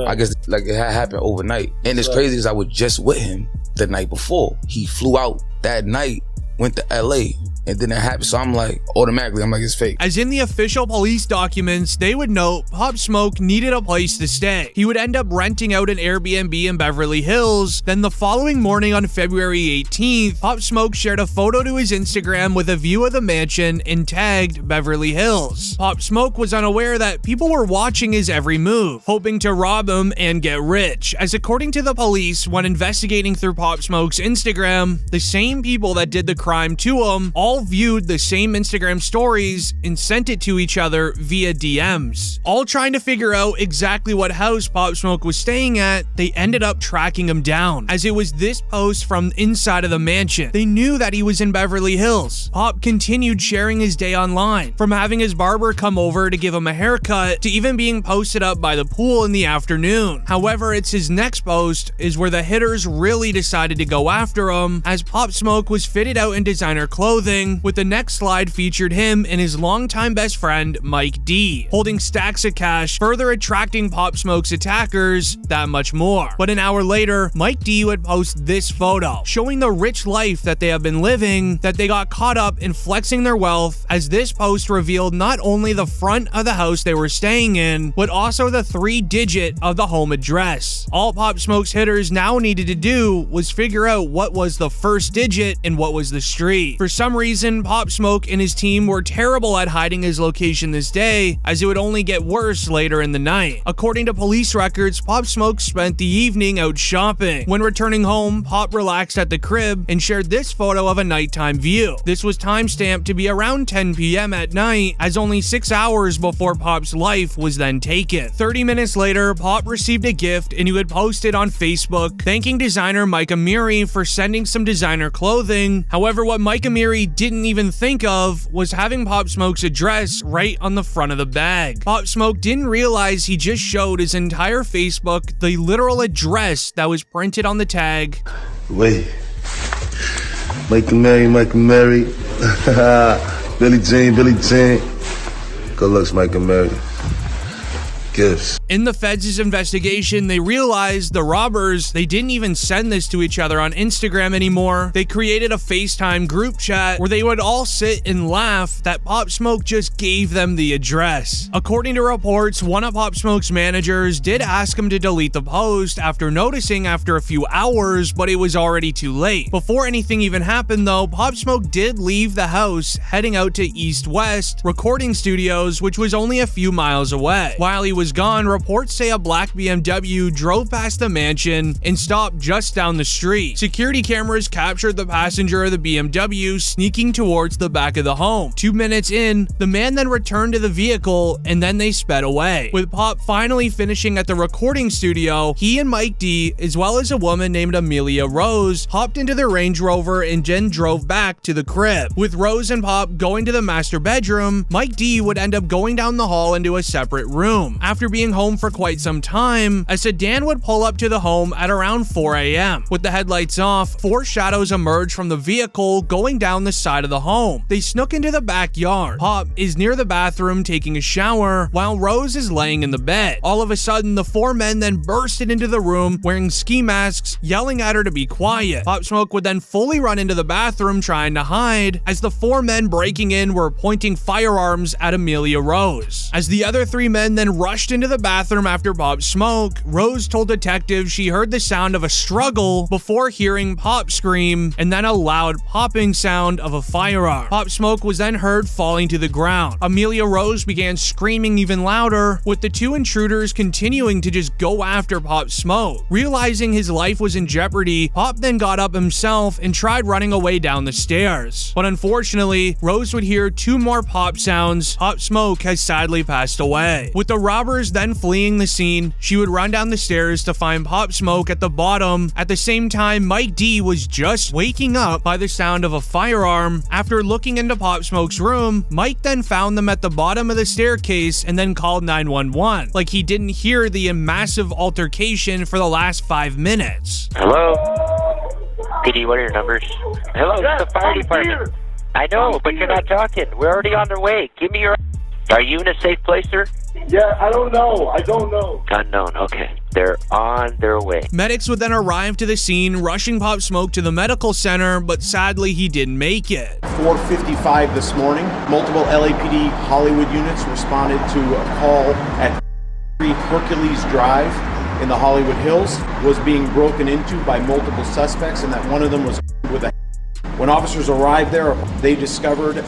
I guess like it had happened overnight. And it's crazy because I was just with him the night before. He flew out that night, went to LA, and then it happened. So I'm like, automatically, I'm like, it's fake. As in the official police documents, they would note Pop Smoke needed a place to stay. He would end up renting out an Airbnb in Beverly Hills. Then the following morning on February 18th, Pop Smoke shared a photo to his Instagram with a view of the mansion and tagged Beverly Hills. Pop Smoke was unaware that people were watching his every move, hoping to rob him and get rich. As according to the police, when investigating through Pop Smoke's Instagram, the same people that did the crime to him all viewed the same Instagram stories and sent it to each other via DMs. All trying to figure out exactly what house Pop Smoke was staying at, they ended up tracking him down, as it was this post from inside of the mansion. They knew that he was in Beverly Hills. Pop continued sharing his day online, from having his barber come over to give him a haircut to even being posted up by the pool in the afternoon. However, it's his next post is where the hitters really decided to go after him, as Pop Smoke was fitted out in designer clothing, with the next slide featured him and his longtime best friend Mike D, holding stacks of cash, further attracting Pop Smoke's attackers that much more. But an hour later, Mike D would post this photo, showing the rich life that they have been living, that they got caught up in flexing their wealth, as this post revealed not only the front of the house they were staying in, but also the 3-digit of the home address. All Pop Smoke's hitters now needed to do was figure out what was the first digit and what was the street. For some reason, Pop Smoke and his team were terrible at hiding his location this day, as it would only get worse later in the night. According to police records, Pop Smoke spent the evening out shopping. When returning home, Pop relaxed at the crib and shared this photo of a nighttime view. This was timestamped to be around 10 p.m. at night, as only 6 hours before Pop's life was then taken. 30 minutes later, Pop received a gift and he would post it on Facebook, thanking designer Mike Amiri for sending some designer clothing. However, what Mike Amiri didn't even think of was having Pop Smoke's address right on the front of the bag. Pop Smoke didn't realize he just showed his entire Facebook the literal address that was printed on the tag. Wait. Mike Amiri. Billy Jean. Good looks, Mike Amiri. Gifts. In the feds' investigation, they realized the robbers, they didn't even send this to each other on Instagram anymore. They created a FaceTime group chat where they would all sit and laugh that Pop Smoke just gave them the address. According to reports, one of Pop Smoke's managers did ask him to delete the post after noticing after a few hours, but it was already too late. Before anything even happened though, Pop Smoke did leave the house, heading out to East West Recording Studios, which was only a few miles away. While he was was gone, reports say a black BMW drove past the mansion and stopped just down the street. Security cameras captured the passenger of the BMW sneaking towards the back of the home. 2 minutes in, the man then returned to the vehicle and then they sped away. With Pop finally finishing at the recording studio, he and Mike D, as well as a woman named Amelia Rose, hopped into their Range Rover and then drove back to the crib. With Rose and Pop going to the master bedroom, Mike D would end up going down the hall into a separate room. After being home for quite some time, a sedan would pull up to the home at around 4 a.m. With the headlights off, 4 shadows emerged from the vehicle going down the side of the home. They snuck into the backyard. Pop is near the bathroom taking a shower, while Rose is laying in the bed. All of a sudden, the 4 men then bursted into the room wearing ski masks, yelling at her to be quiet. Pop Smoke would then fully run into the bathroom trying to hide, as the 4 men breaking in were pointing firearms at Amelia Rose. As the other 3 men then rushed into the bathroom after Pop Smoke, Rose told detectives she heard the sound of a struggle before hearing Pop scream and then a loud popping sound of a firearm. Pop Smoke was then heard falling to the ground. Amelia Rose began screaming even louder, with the 2 intruders continuing to just go after Pop Smoke. Realizing his life was in jeopardy, Pop then got up himself and tried running away down the stairs. But unfortunately, Rose would hear 2 more pop sounds. Pop Smoke has sadly passed away. With the robbers then fleeing the scene, she would run down the stairs to find Pop Smoke at the bottom. At the same time, Mike D was just waking up by the sound of a firearm. After looking into Pop Smoke's room, Mike then found them at the bottom of the staircase and then called 911, like he didn't hear the massive altercation for the last 5 minutes. Hello? PD, what are your numbers? Hello, it's the fire department. I know, but you're not talking. We're already on their way. Give me your... Are you in a safe place, sir? Yeah, I don't know. Unknown, okay. They're on their way. Medics would then arrive to the scene, rushing Pop Smoke to the medical center, but sadly he didn't make it. 4:55 this morning, multiple LAPD Hollywood units responded to a call at Hercules Drive in the Hollywood Hills, was being broken into by multiple suspects, and that one of them was with a... When officers arrived there, they discovered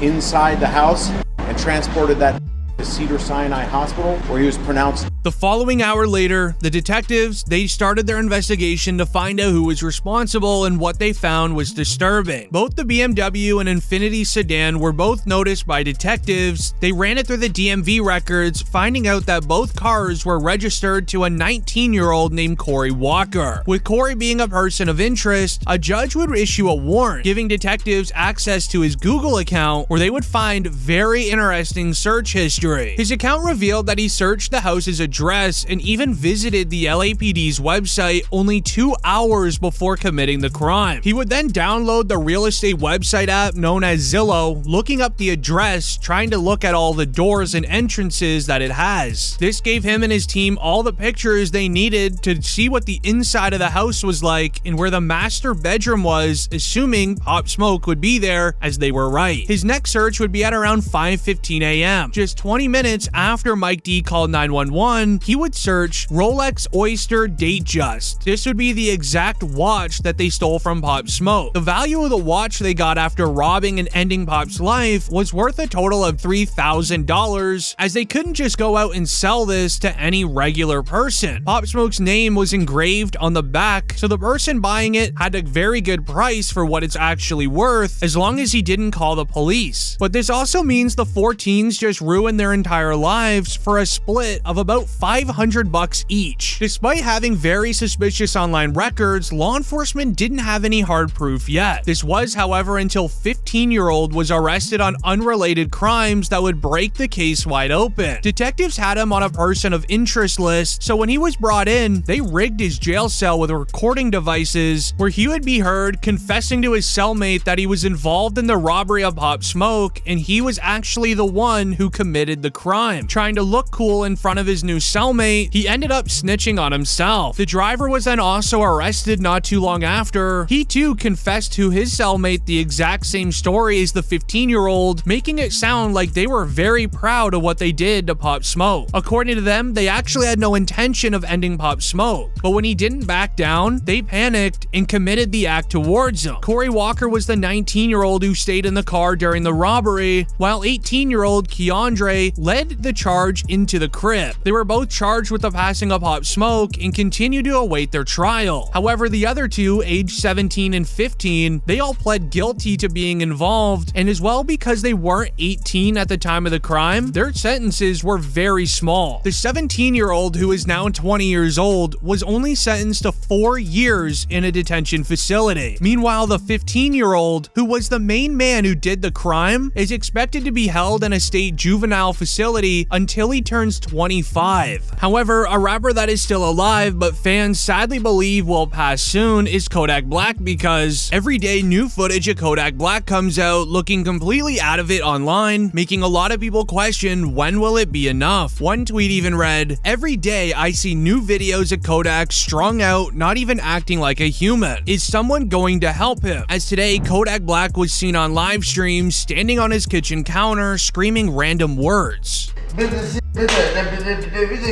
inside the house and transported that to Cedars-Sinai Hospital, where he was pronounced. The following hour later, the detectives, they started their investigation to find out who was responsible, and what they found was disturbing. Both the BMW and Infiniti sedan were both noticed by detectives. They ran it through the DMV records, finding out that both cars were registered to a 19-year-old named Corey Walker. With Corey being a person of interest, a judge would issue a warrant, giving detectives access to his Google account, where they would find very interesting search history. His account revealed that he searched the house's address and even visited the LAPD's website only 2 hours before committing the crime. He would then download the real estate website app known as Zillow, looking up the address, trying to look at all the doors and entrances that it has. This gave him and his team all the pictures they needed to see what the inside of the house was like and where the master bedroom was, assuming Pop Smoke would be there, as they were right. His next search would be at around 5:15 a.m. Just 20 minutes after Mike D called 911, he would search Rolex Oyster Datejust. This would be the exact watch that they stole from Pop Smoke. The value of the watch they got after robbing and ending Pop's life was worth a total of $3,000, as they couldn't just go out and sell this to any regular person. Pop Smoke's name was engraved on the back, so the person buying it had a very good price for what it's actually worth, as long as he didn't call the police. But this also means the 4 teens just ruined their entire lives for a split of about $500 each. Despite having very suspicious online records, law enforcement didn't have any hard proof yet. This was, however, until 15-year-old was arrested on unrelated crimes that would break the case wide open. Detectives had him on a person of interest list, so when he was brought in, they rigged his jail cell with recording devices where he would be heard confessing to his cellmate that he was involved in the robbery of Pop Smoke, and he was actually the one who committed the crime, trying to look cool in front of his new new cellmate, he ended up snitching on himself. The driver was then also arrested not too long after. He too confessed to his cellmate the exact same story as the 15-year-old, making it sound like they were very proud of what they did to Pop Smoke. According to them, they actually had no intention of ending Pop Smoke, but when he didn't back down, they panicked and committed the act towards him. Corey Walker was the 19-year-old who stayed in the car during the robbery, while 18-year-old Keandre led the charge into the crib. They were both charged with the passing of Pop Smoke and continue to await their trial. However, the other two, aged 17 and 15, they all pled guilty to being involved, and as well because they weren't 18 at the time of the crime, their sentences were very small. The 17-year-old, who is now 20 years old, was only sentenced to 4 years in a detention facility. Meanwhile, the 15-year-old, who was the main man who did the crime, is expected to be held in a state juvenile facility until he turns 25. However, a rapper that is still alive but fans sadly believe will pass soon is Kodak Black, because every day new footage of Kodak Black comes out looking completely out of it online, making a lot of people question when will it be enough. One tweet even read, "Every day I see new videos of Kodak strung out, not even acting like a human. Is someone going to help him?" As today, Kodak Black was seen on live streams standing on his kitchen counter screaming random words. Bitch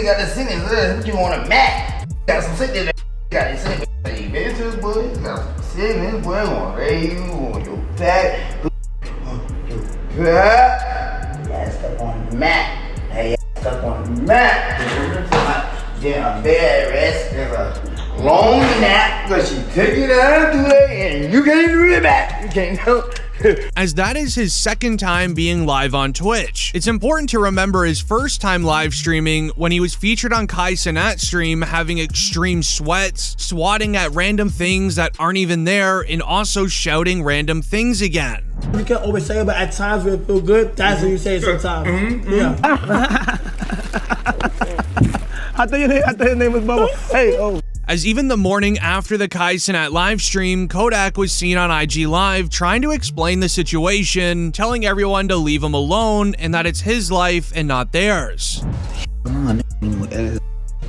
got the sentence. What you want a Mac? Got some shit that got the sentence. Hey, bitch, boy, got some sentence. Boy, want raise you on your back. Yeah, stuck on the Mac. Hey, stuck on the Mac. Then a bed rest. There's a long nap because she took it out today, and you can't do it back. You can't help. As that is his second time being live on Twitch. It's important to remember his first time live streaming when he was featured on Kai Cenat's stream having extreme sweats, swatting at random things that aren't even there, and also shouting random things again. You can't always say it, but at times when it feels good, that's what you say sometimes. Yeah. I thought your name was Bubba. Hey, oh. As even the morning after the Kai Cenat live stream, Kodak was seen on IG Live trying to explain the situation, telling everyone to leave him alone and that it's his life and not theirs.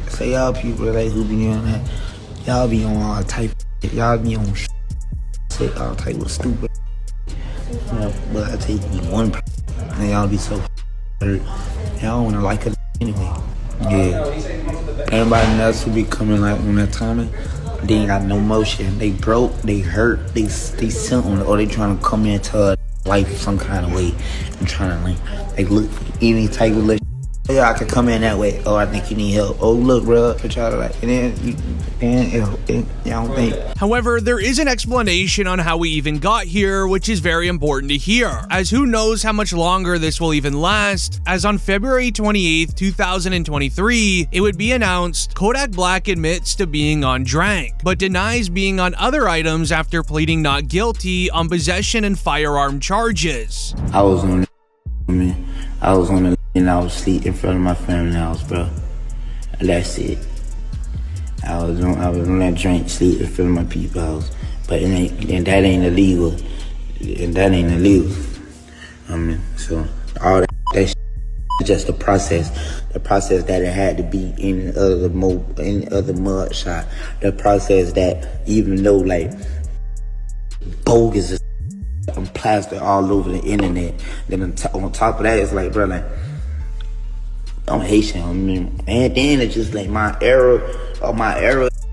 Say y'all people like who be on that, y'all be on all type of shit. Y'all be on shit, all type of stupid. But I take you one person and y'all be so hurt. Y'all wanna like it anyway. Yeah. Everybody else who be coming like on that timing, they ain't got no motion. They broke, they hurt, they something, or they trying to come into life some kind of way and trying to like look for any type of relationship. Yeah, I could come in that way. Oh, I think you need help. Oh, look, bro, try to like, and then y'all don't think. However, there is an explanation on how we even got here, which is very important to hear, as who knows how much longer this will even last, as on February 28th, 2023, it would be announced Kodak Black admits to being on drank, but denies being on other items after pleading not guilty on possession and firearm charges. I was on the and I was asleep in front of my family house, bro. That's it. I was on that drink, sleep in front of my people's house. But that ain't illegal. And that ain't illegal. I mean, so all that shit is just the process that it had to be in other mud shot. The process that even though like bogus is plastered all over the internet. Then on top of that, it's like, bro, like, I'm Haitian, I mean, and then it's just like my era,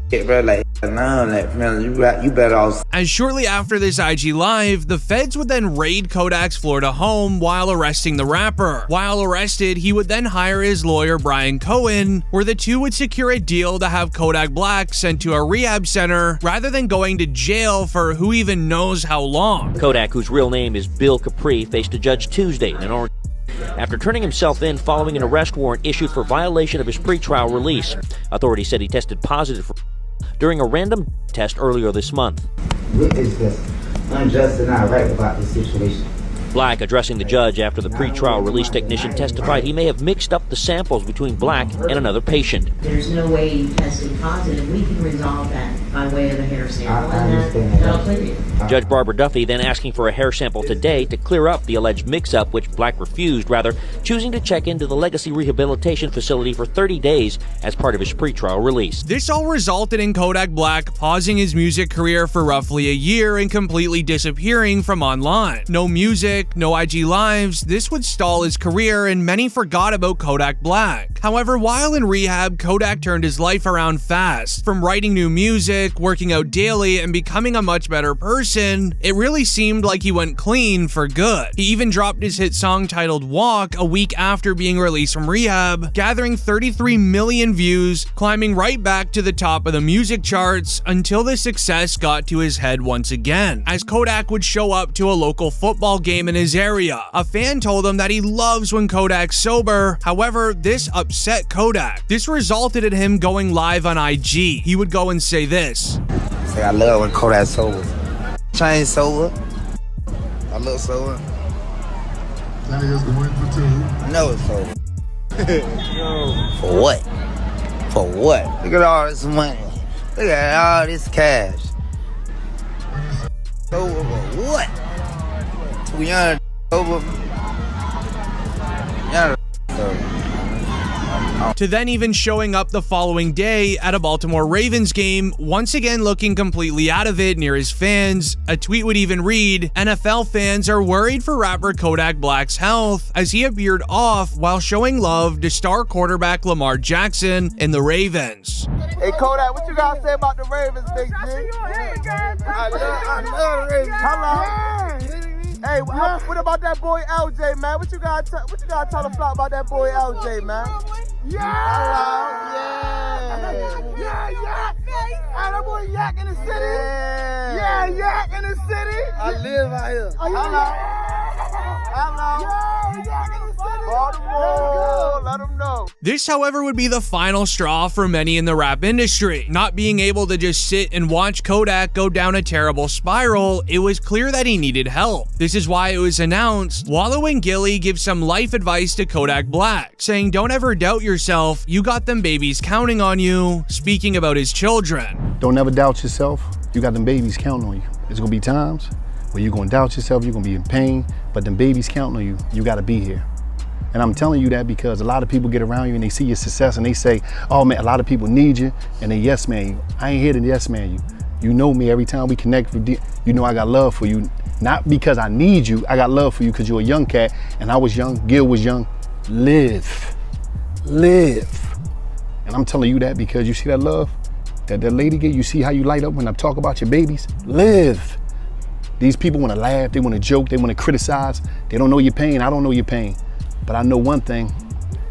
shit, bro, like, nah, like, man, you better off. As shortly after this IG Live, the feds would then raid Kodak's Florida home while arresting the rapper. While arrested, he would then hire his lawyer, Brian Cohen, where the two would secure a deal to have Kodak Black sent to a rehab center rather than going to jail for who even knows how long. Kodak, whose real name is Bill Capri, faced a judge Tuesday in Orange after turning himself in following an arrest warrant issued for violation of his pretrial release. Authorities said he tested positive during a random test earlier this month. What is this? I'm just not right about this situation. Black, addressing the judge after the pretrial release technician testified he may have mixed up the samples between Black and another patient. There's no way you tested positive. We can resolve that by way of a hair sample, and that'll clear you. Judge Barbara Duffy then asking for a hair sample today to clear up the alleged mix-up, which Black refused, rather choosing to check into the Legacy Rehabilitation Facility for 30 days as part of his pretrial release. This all resulted in Kodak Black pausing his music career for roughly a year and completely disappearing from online. No music, no IG lives. This would stall his career, and many forgot about Kodak Black. However, while in rehab, Kodak turned his life around fast. From writing new music, working out daily, and becoming a much better person, it really seemed like he went clean for good. He even dropped his hit song titled Walk a week after being released from rehab, gathering 33 million views, climbing right back to the top of the music charts until the success got to his head once again, as Kodak would show up to a local football game in his area. A fan told him that he loves when Kodak's sober. However, this upset Kodak. This resulted in him going live on IG. He would go and say this. Say, I love when Kodak's sober. Change sober. I love sober. That is the win for two. I know it's sober. For what? For what? Look at all this money. Look at all this cash. Sober for what? Too young sober. Young sober. To then even showing up the following day at a Baltimore Ravens game, once again looking completely out of it near his fans. A tweet would even read, "NFL fans are worried for rapper Kodak Black's health," as he appeared off while showing love to star quarterback Lamar Jackson in the Ravens. Hey Kodak, what you gotta say about the Ravens, Big G? I love the Ravens. Hello. Hey, what about that boy LJ, man? What you gotta tell the flock about that boy LJ, man? Yeah! Hello, yeah! Hey, that boy Yak in the city? Yeah, Yak in the city? I live out here. Hello. Yeah, Yak in the city. Baltimore, let him know. This, however, would be the final straw for many in the rap industry. Not being able to just sit and watch Kodak go down a terrible spiral, it was clear that he needed help. This is why it was announced Wallow and Gilly give some life advice to Kodak Black, saying don't ever doubt yourself, you got them babies counting on you, speaking about his children. Don't ever doubt yourself, you got them babies counting on you. There's gonna be times where you're gonna doubt yourself, you're gonna be in pain, but them babies counting on you, you gotta be here. And I'm telling you that because a lot of people get around you and they see your success and they say, oh man, a lot of people need you, and they yes man you. I ain't here to yes man you. You know me, every time we connect, you know I got love for you. Not because I need you, I got love for you because you're a young cat and I was young, Gil was young. Live. And I'm telling you that because you see that love that lady get, you see how you light up when I talk about your babies? Live. These people wanna laugh, they wanna joke, they wanna criticize. They don't know your pain, I don't know your pain. But I know one thing,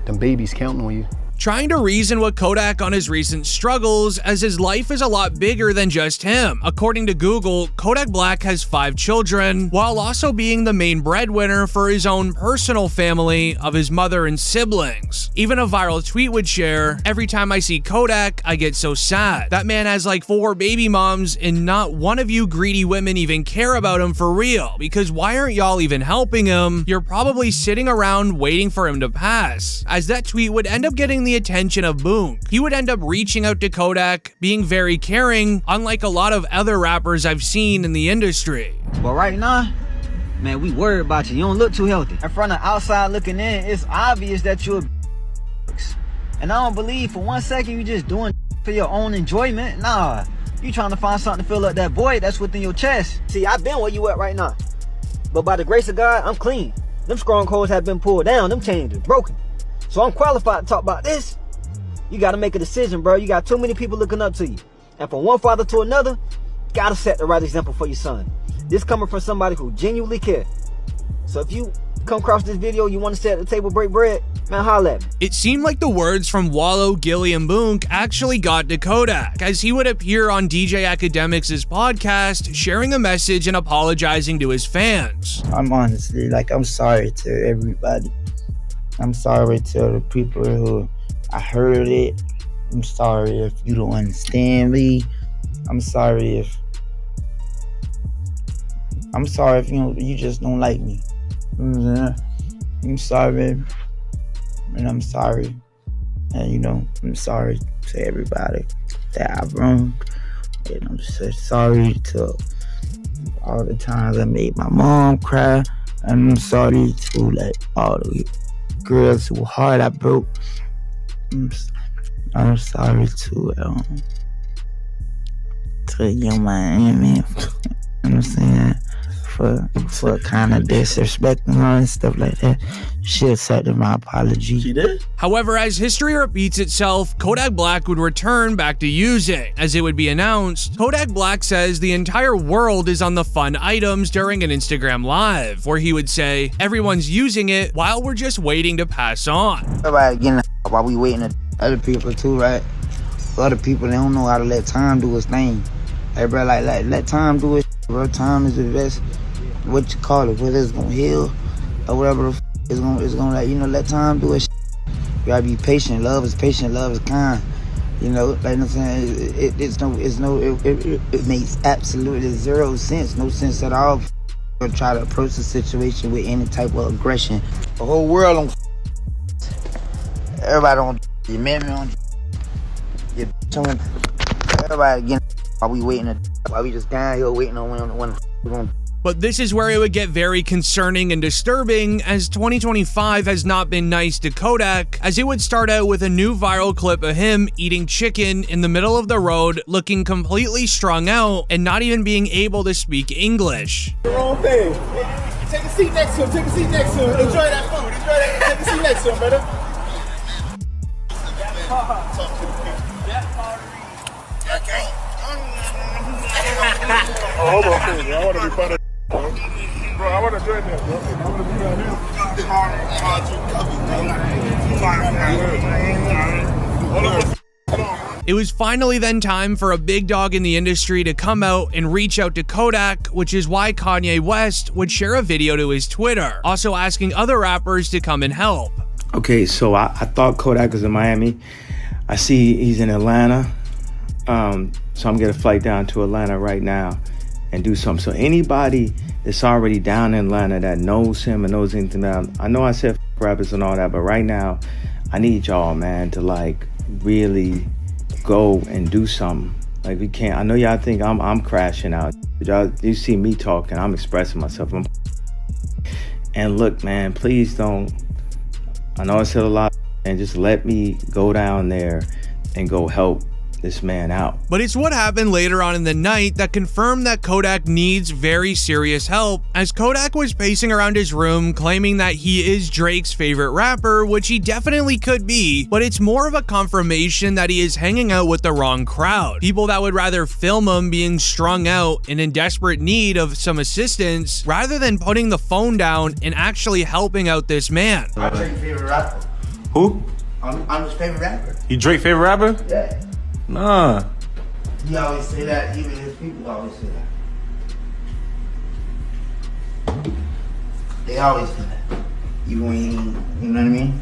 them babies counting on you. Trying to reason with Kodak on his recent struggles, as his life is a lot bigger than just him. According to Google, Kodak Black has 5 children, while also being the main breadwinner for his own personal family of his mother and siblings. Even a viral tweet would share, "Every time I see Kodak, I get so sad. That man has like 4 baby moms and not one of you greedy women even care about him for real, because why aren't y'all even helping him? You're probably sitting around waiting for him to pass." As that tweet would end up getting the attention of Boonk. He would end up reaching out to Kodak, being very caring, unlike a lot of other rappers I've seen in the industry. But right now, man, we worried about you. You don't look too healthy. And from the outside looking in, it's obvious that you're a and I don't believe for one second you just doing for your own enjoyment. Nah, you trying to find something to fill up that void that's within your chest. See, I've been where you at right now. But by the grace of God, I'm clean. Them strongholds have been pulled down. Them chains are broken. So I'm qualified to talk about this. You got to make a decision, bro. You got too many people looking up to you. And from one father to another, got to set the right example for your son. This coming from somebody who genuinely cares. So if you come across this video, you want to sit at the table, break bread, man, holla at me. It seemed like the words from Wallow, Gilly, and Boonk actually got to Kodak, as he would appear on DJ Academics' podcast, sharing a message and apologizing to his fans. I'm honestly, I'm sorry to everybody. I'm sorry to the people who I heard it. I'm sorry if you don't understand me. I'm sorry if you just don't like me. You know what I'm saying? I'm sorry, baby. And I'm sorry. And, you know, I'm sorry to everybody that I've wronged. And I'm so sorry to all the times I made my mom cry. And I'm sorry to, like, all the girls whose heart I broke. I'm sorry to Young Miami, you know what I'm saying? For kind of disrespecting her and stuff like that. She accepted my apology. She did? However, as history repeats itself, Kodak Black would return back to using. As it would be announced, Kodak Black says the entire world is on the fun items during an Instagram live, where he would say, everyone's using it while we're just waiting to pass on. Everybody getting while we waiting on other people too, right? Other people, they don't know how to let time do its thing. Everybody like let time do it, bro. Time is the best, what you call it, whether it's gonna heal or whatever it's gonna like, you know, let time do it. You gotta be patient. Love is patient, love is kind. You know, like I'm saying, it makes absolutely zero sense, no sense at all. Try to approach the situation with any type of aggression. The whole world on everybody on your man on your everybody getting while we waiting, while we just down here waiting on when we're gonna. But this is where it would get very concerning and disturbing, as 2025 has not been nice to Kodak, as it would start out with a new viral clip of him eating chicken in the middle of the road, looking completely strung out and not even being able to speak English. The wrong thing. Take a seat next to him. Take a seat next to him. Enjoy that food. Enjoy that. Take a seat next to him, brother. Oh, hold on, please. I want to be part of bro, I want to join that, bro. I want to be down here. It was finally then time for a big dog in the industry to come out and reach out to Kodak, which is why Kanye West would share a video to his Twitter, also asking other rappers to come and help. Okay, so I thought Kodak was in Miami. I see he's in Atlanta. So I'm getting a flight down to Atlanta right now and do something. So anybody that's already down in Atlanta that knows him and knows anything about him, I know I said rappers and all that, but right now I need y'all, man, to like really go and do something. Like we can't, I know y'all think I'm crashing out. Y'all, you see me talking, I'm expressing myself. And look, man, please don't, I know I said a lot, and just let me go down there and go help this man out. But it's what happened later on in the night that confirmed that Kodak needs very serious help, as Kodak was pacing around his room claiming that he is Drake's favorite rapper, which he definitely could be, but it's more of a confirmation that he is hanging out with the wrong crowd. People that would rather film him being strung out and in desperate need of some assistance, rather than putting the phone down and actually helping out this man. I'm Drake's favorite rapper. Who? I'm his favorite rapper. You Drake's favorite rapper? Yeah. Nah. He always say that, even his people always say that. They always say that. Even when he ain't, you know what I mean?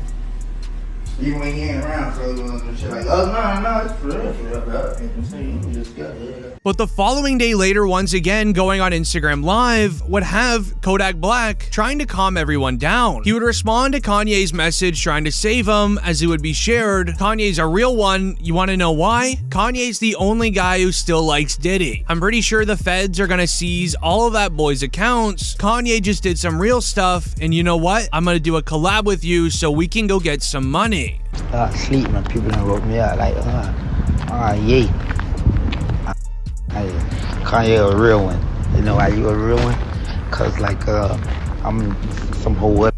Even when he ain't around, so shit like, oh, no, it's for real, bro. You just got it. But the following day later, once again, going on Instagram Live, would have Kodak Black trying to calm everyone down. He would respond to Kanye's message trying to save him, as it would be shared. Kanye's a real one. You want to know why? Kanye's the only guy who still likes Diddy. I'm pretty sure the feds are gonna seize all of that boy's accounts. Kanye just did some real stuff, and you know what? I'm gonna do a collab with you so we can go get some money. Sleep when people done woke me up like, yeah. Kanye a real one. You know why you a real one? Cause like I'm some whole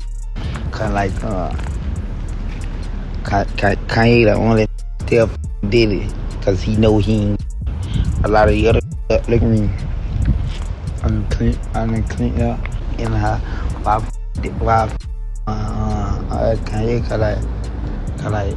kinda like Kanye the only still did it cause he know he ain't a lot of the other look at me. I'm clean yeah. And why Kanye cause like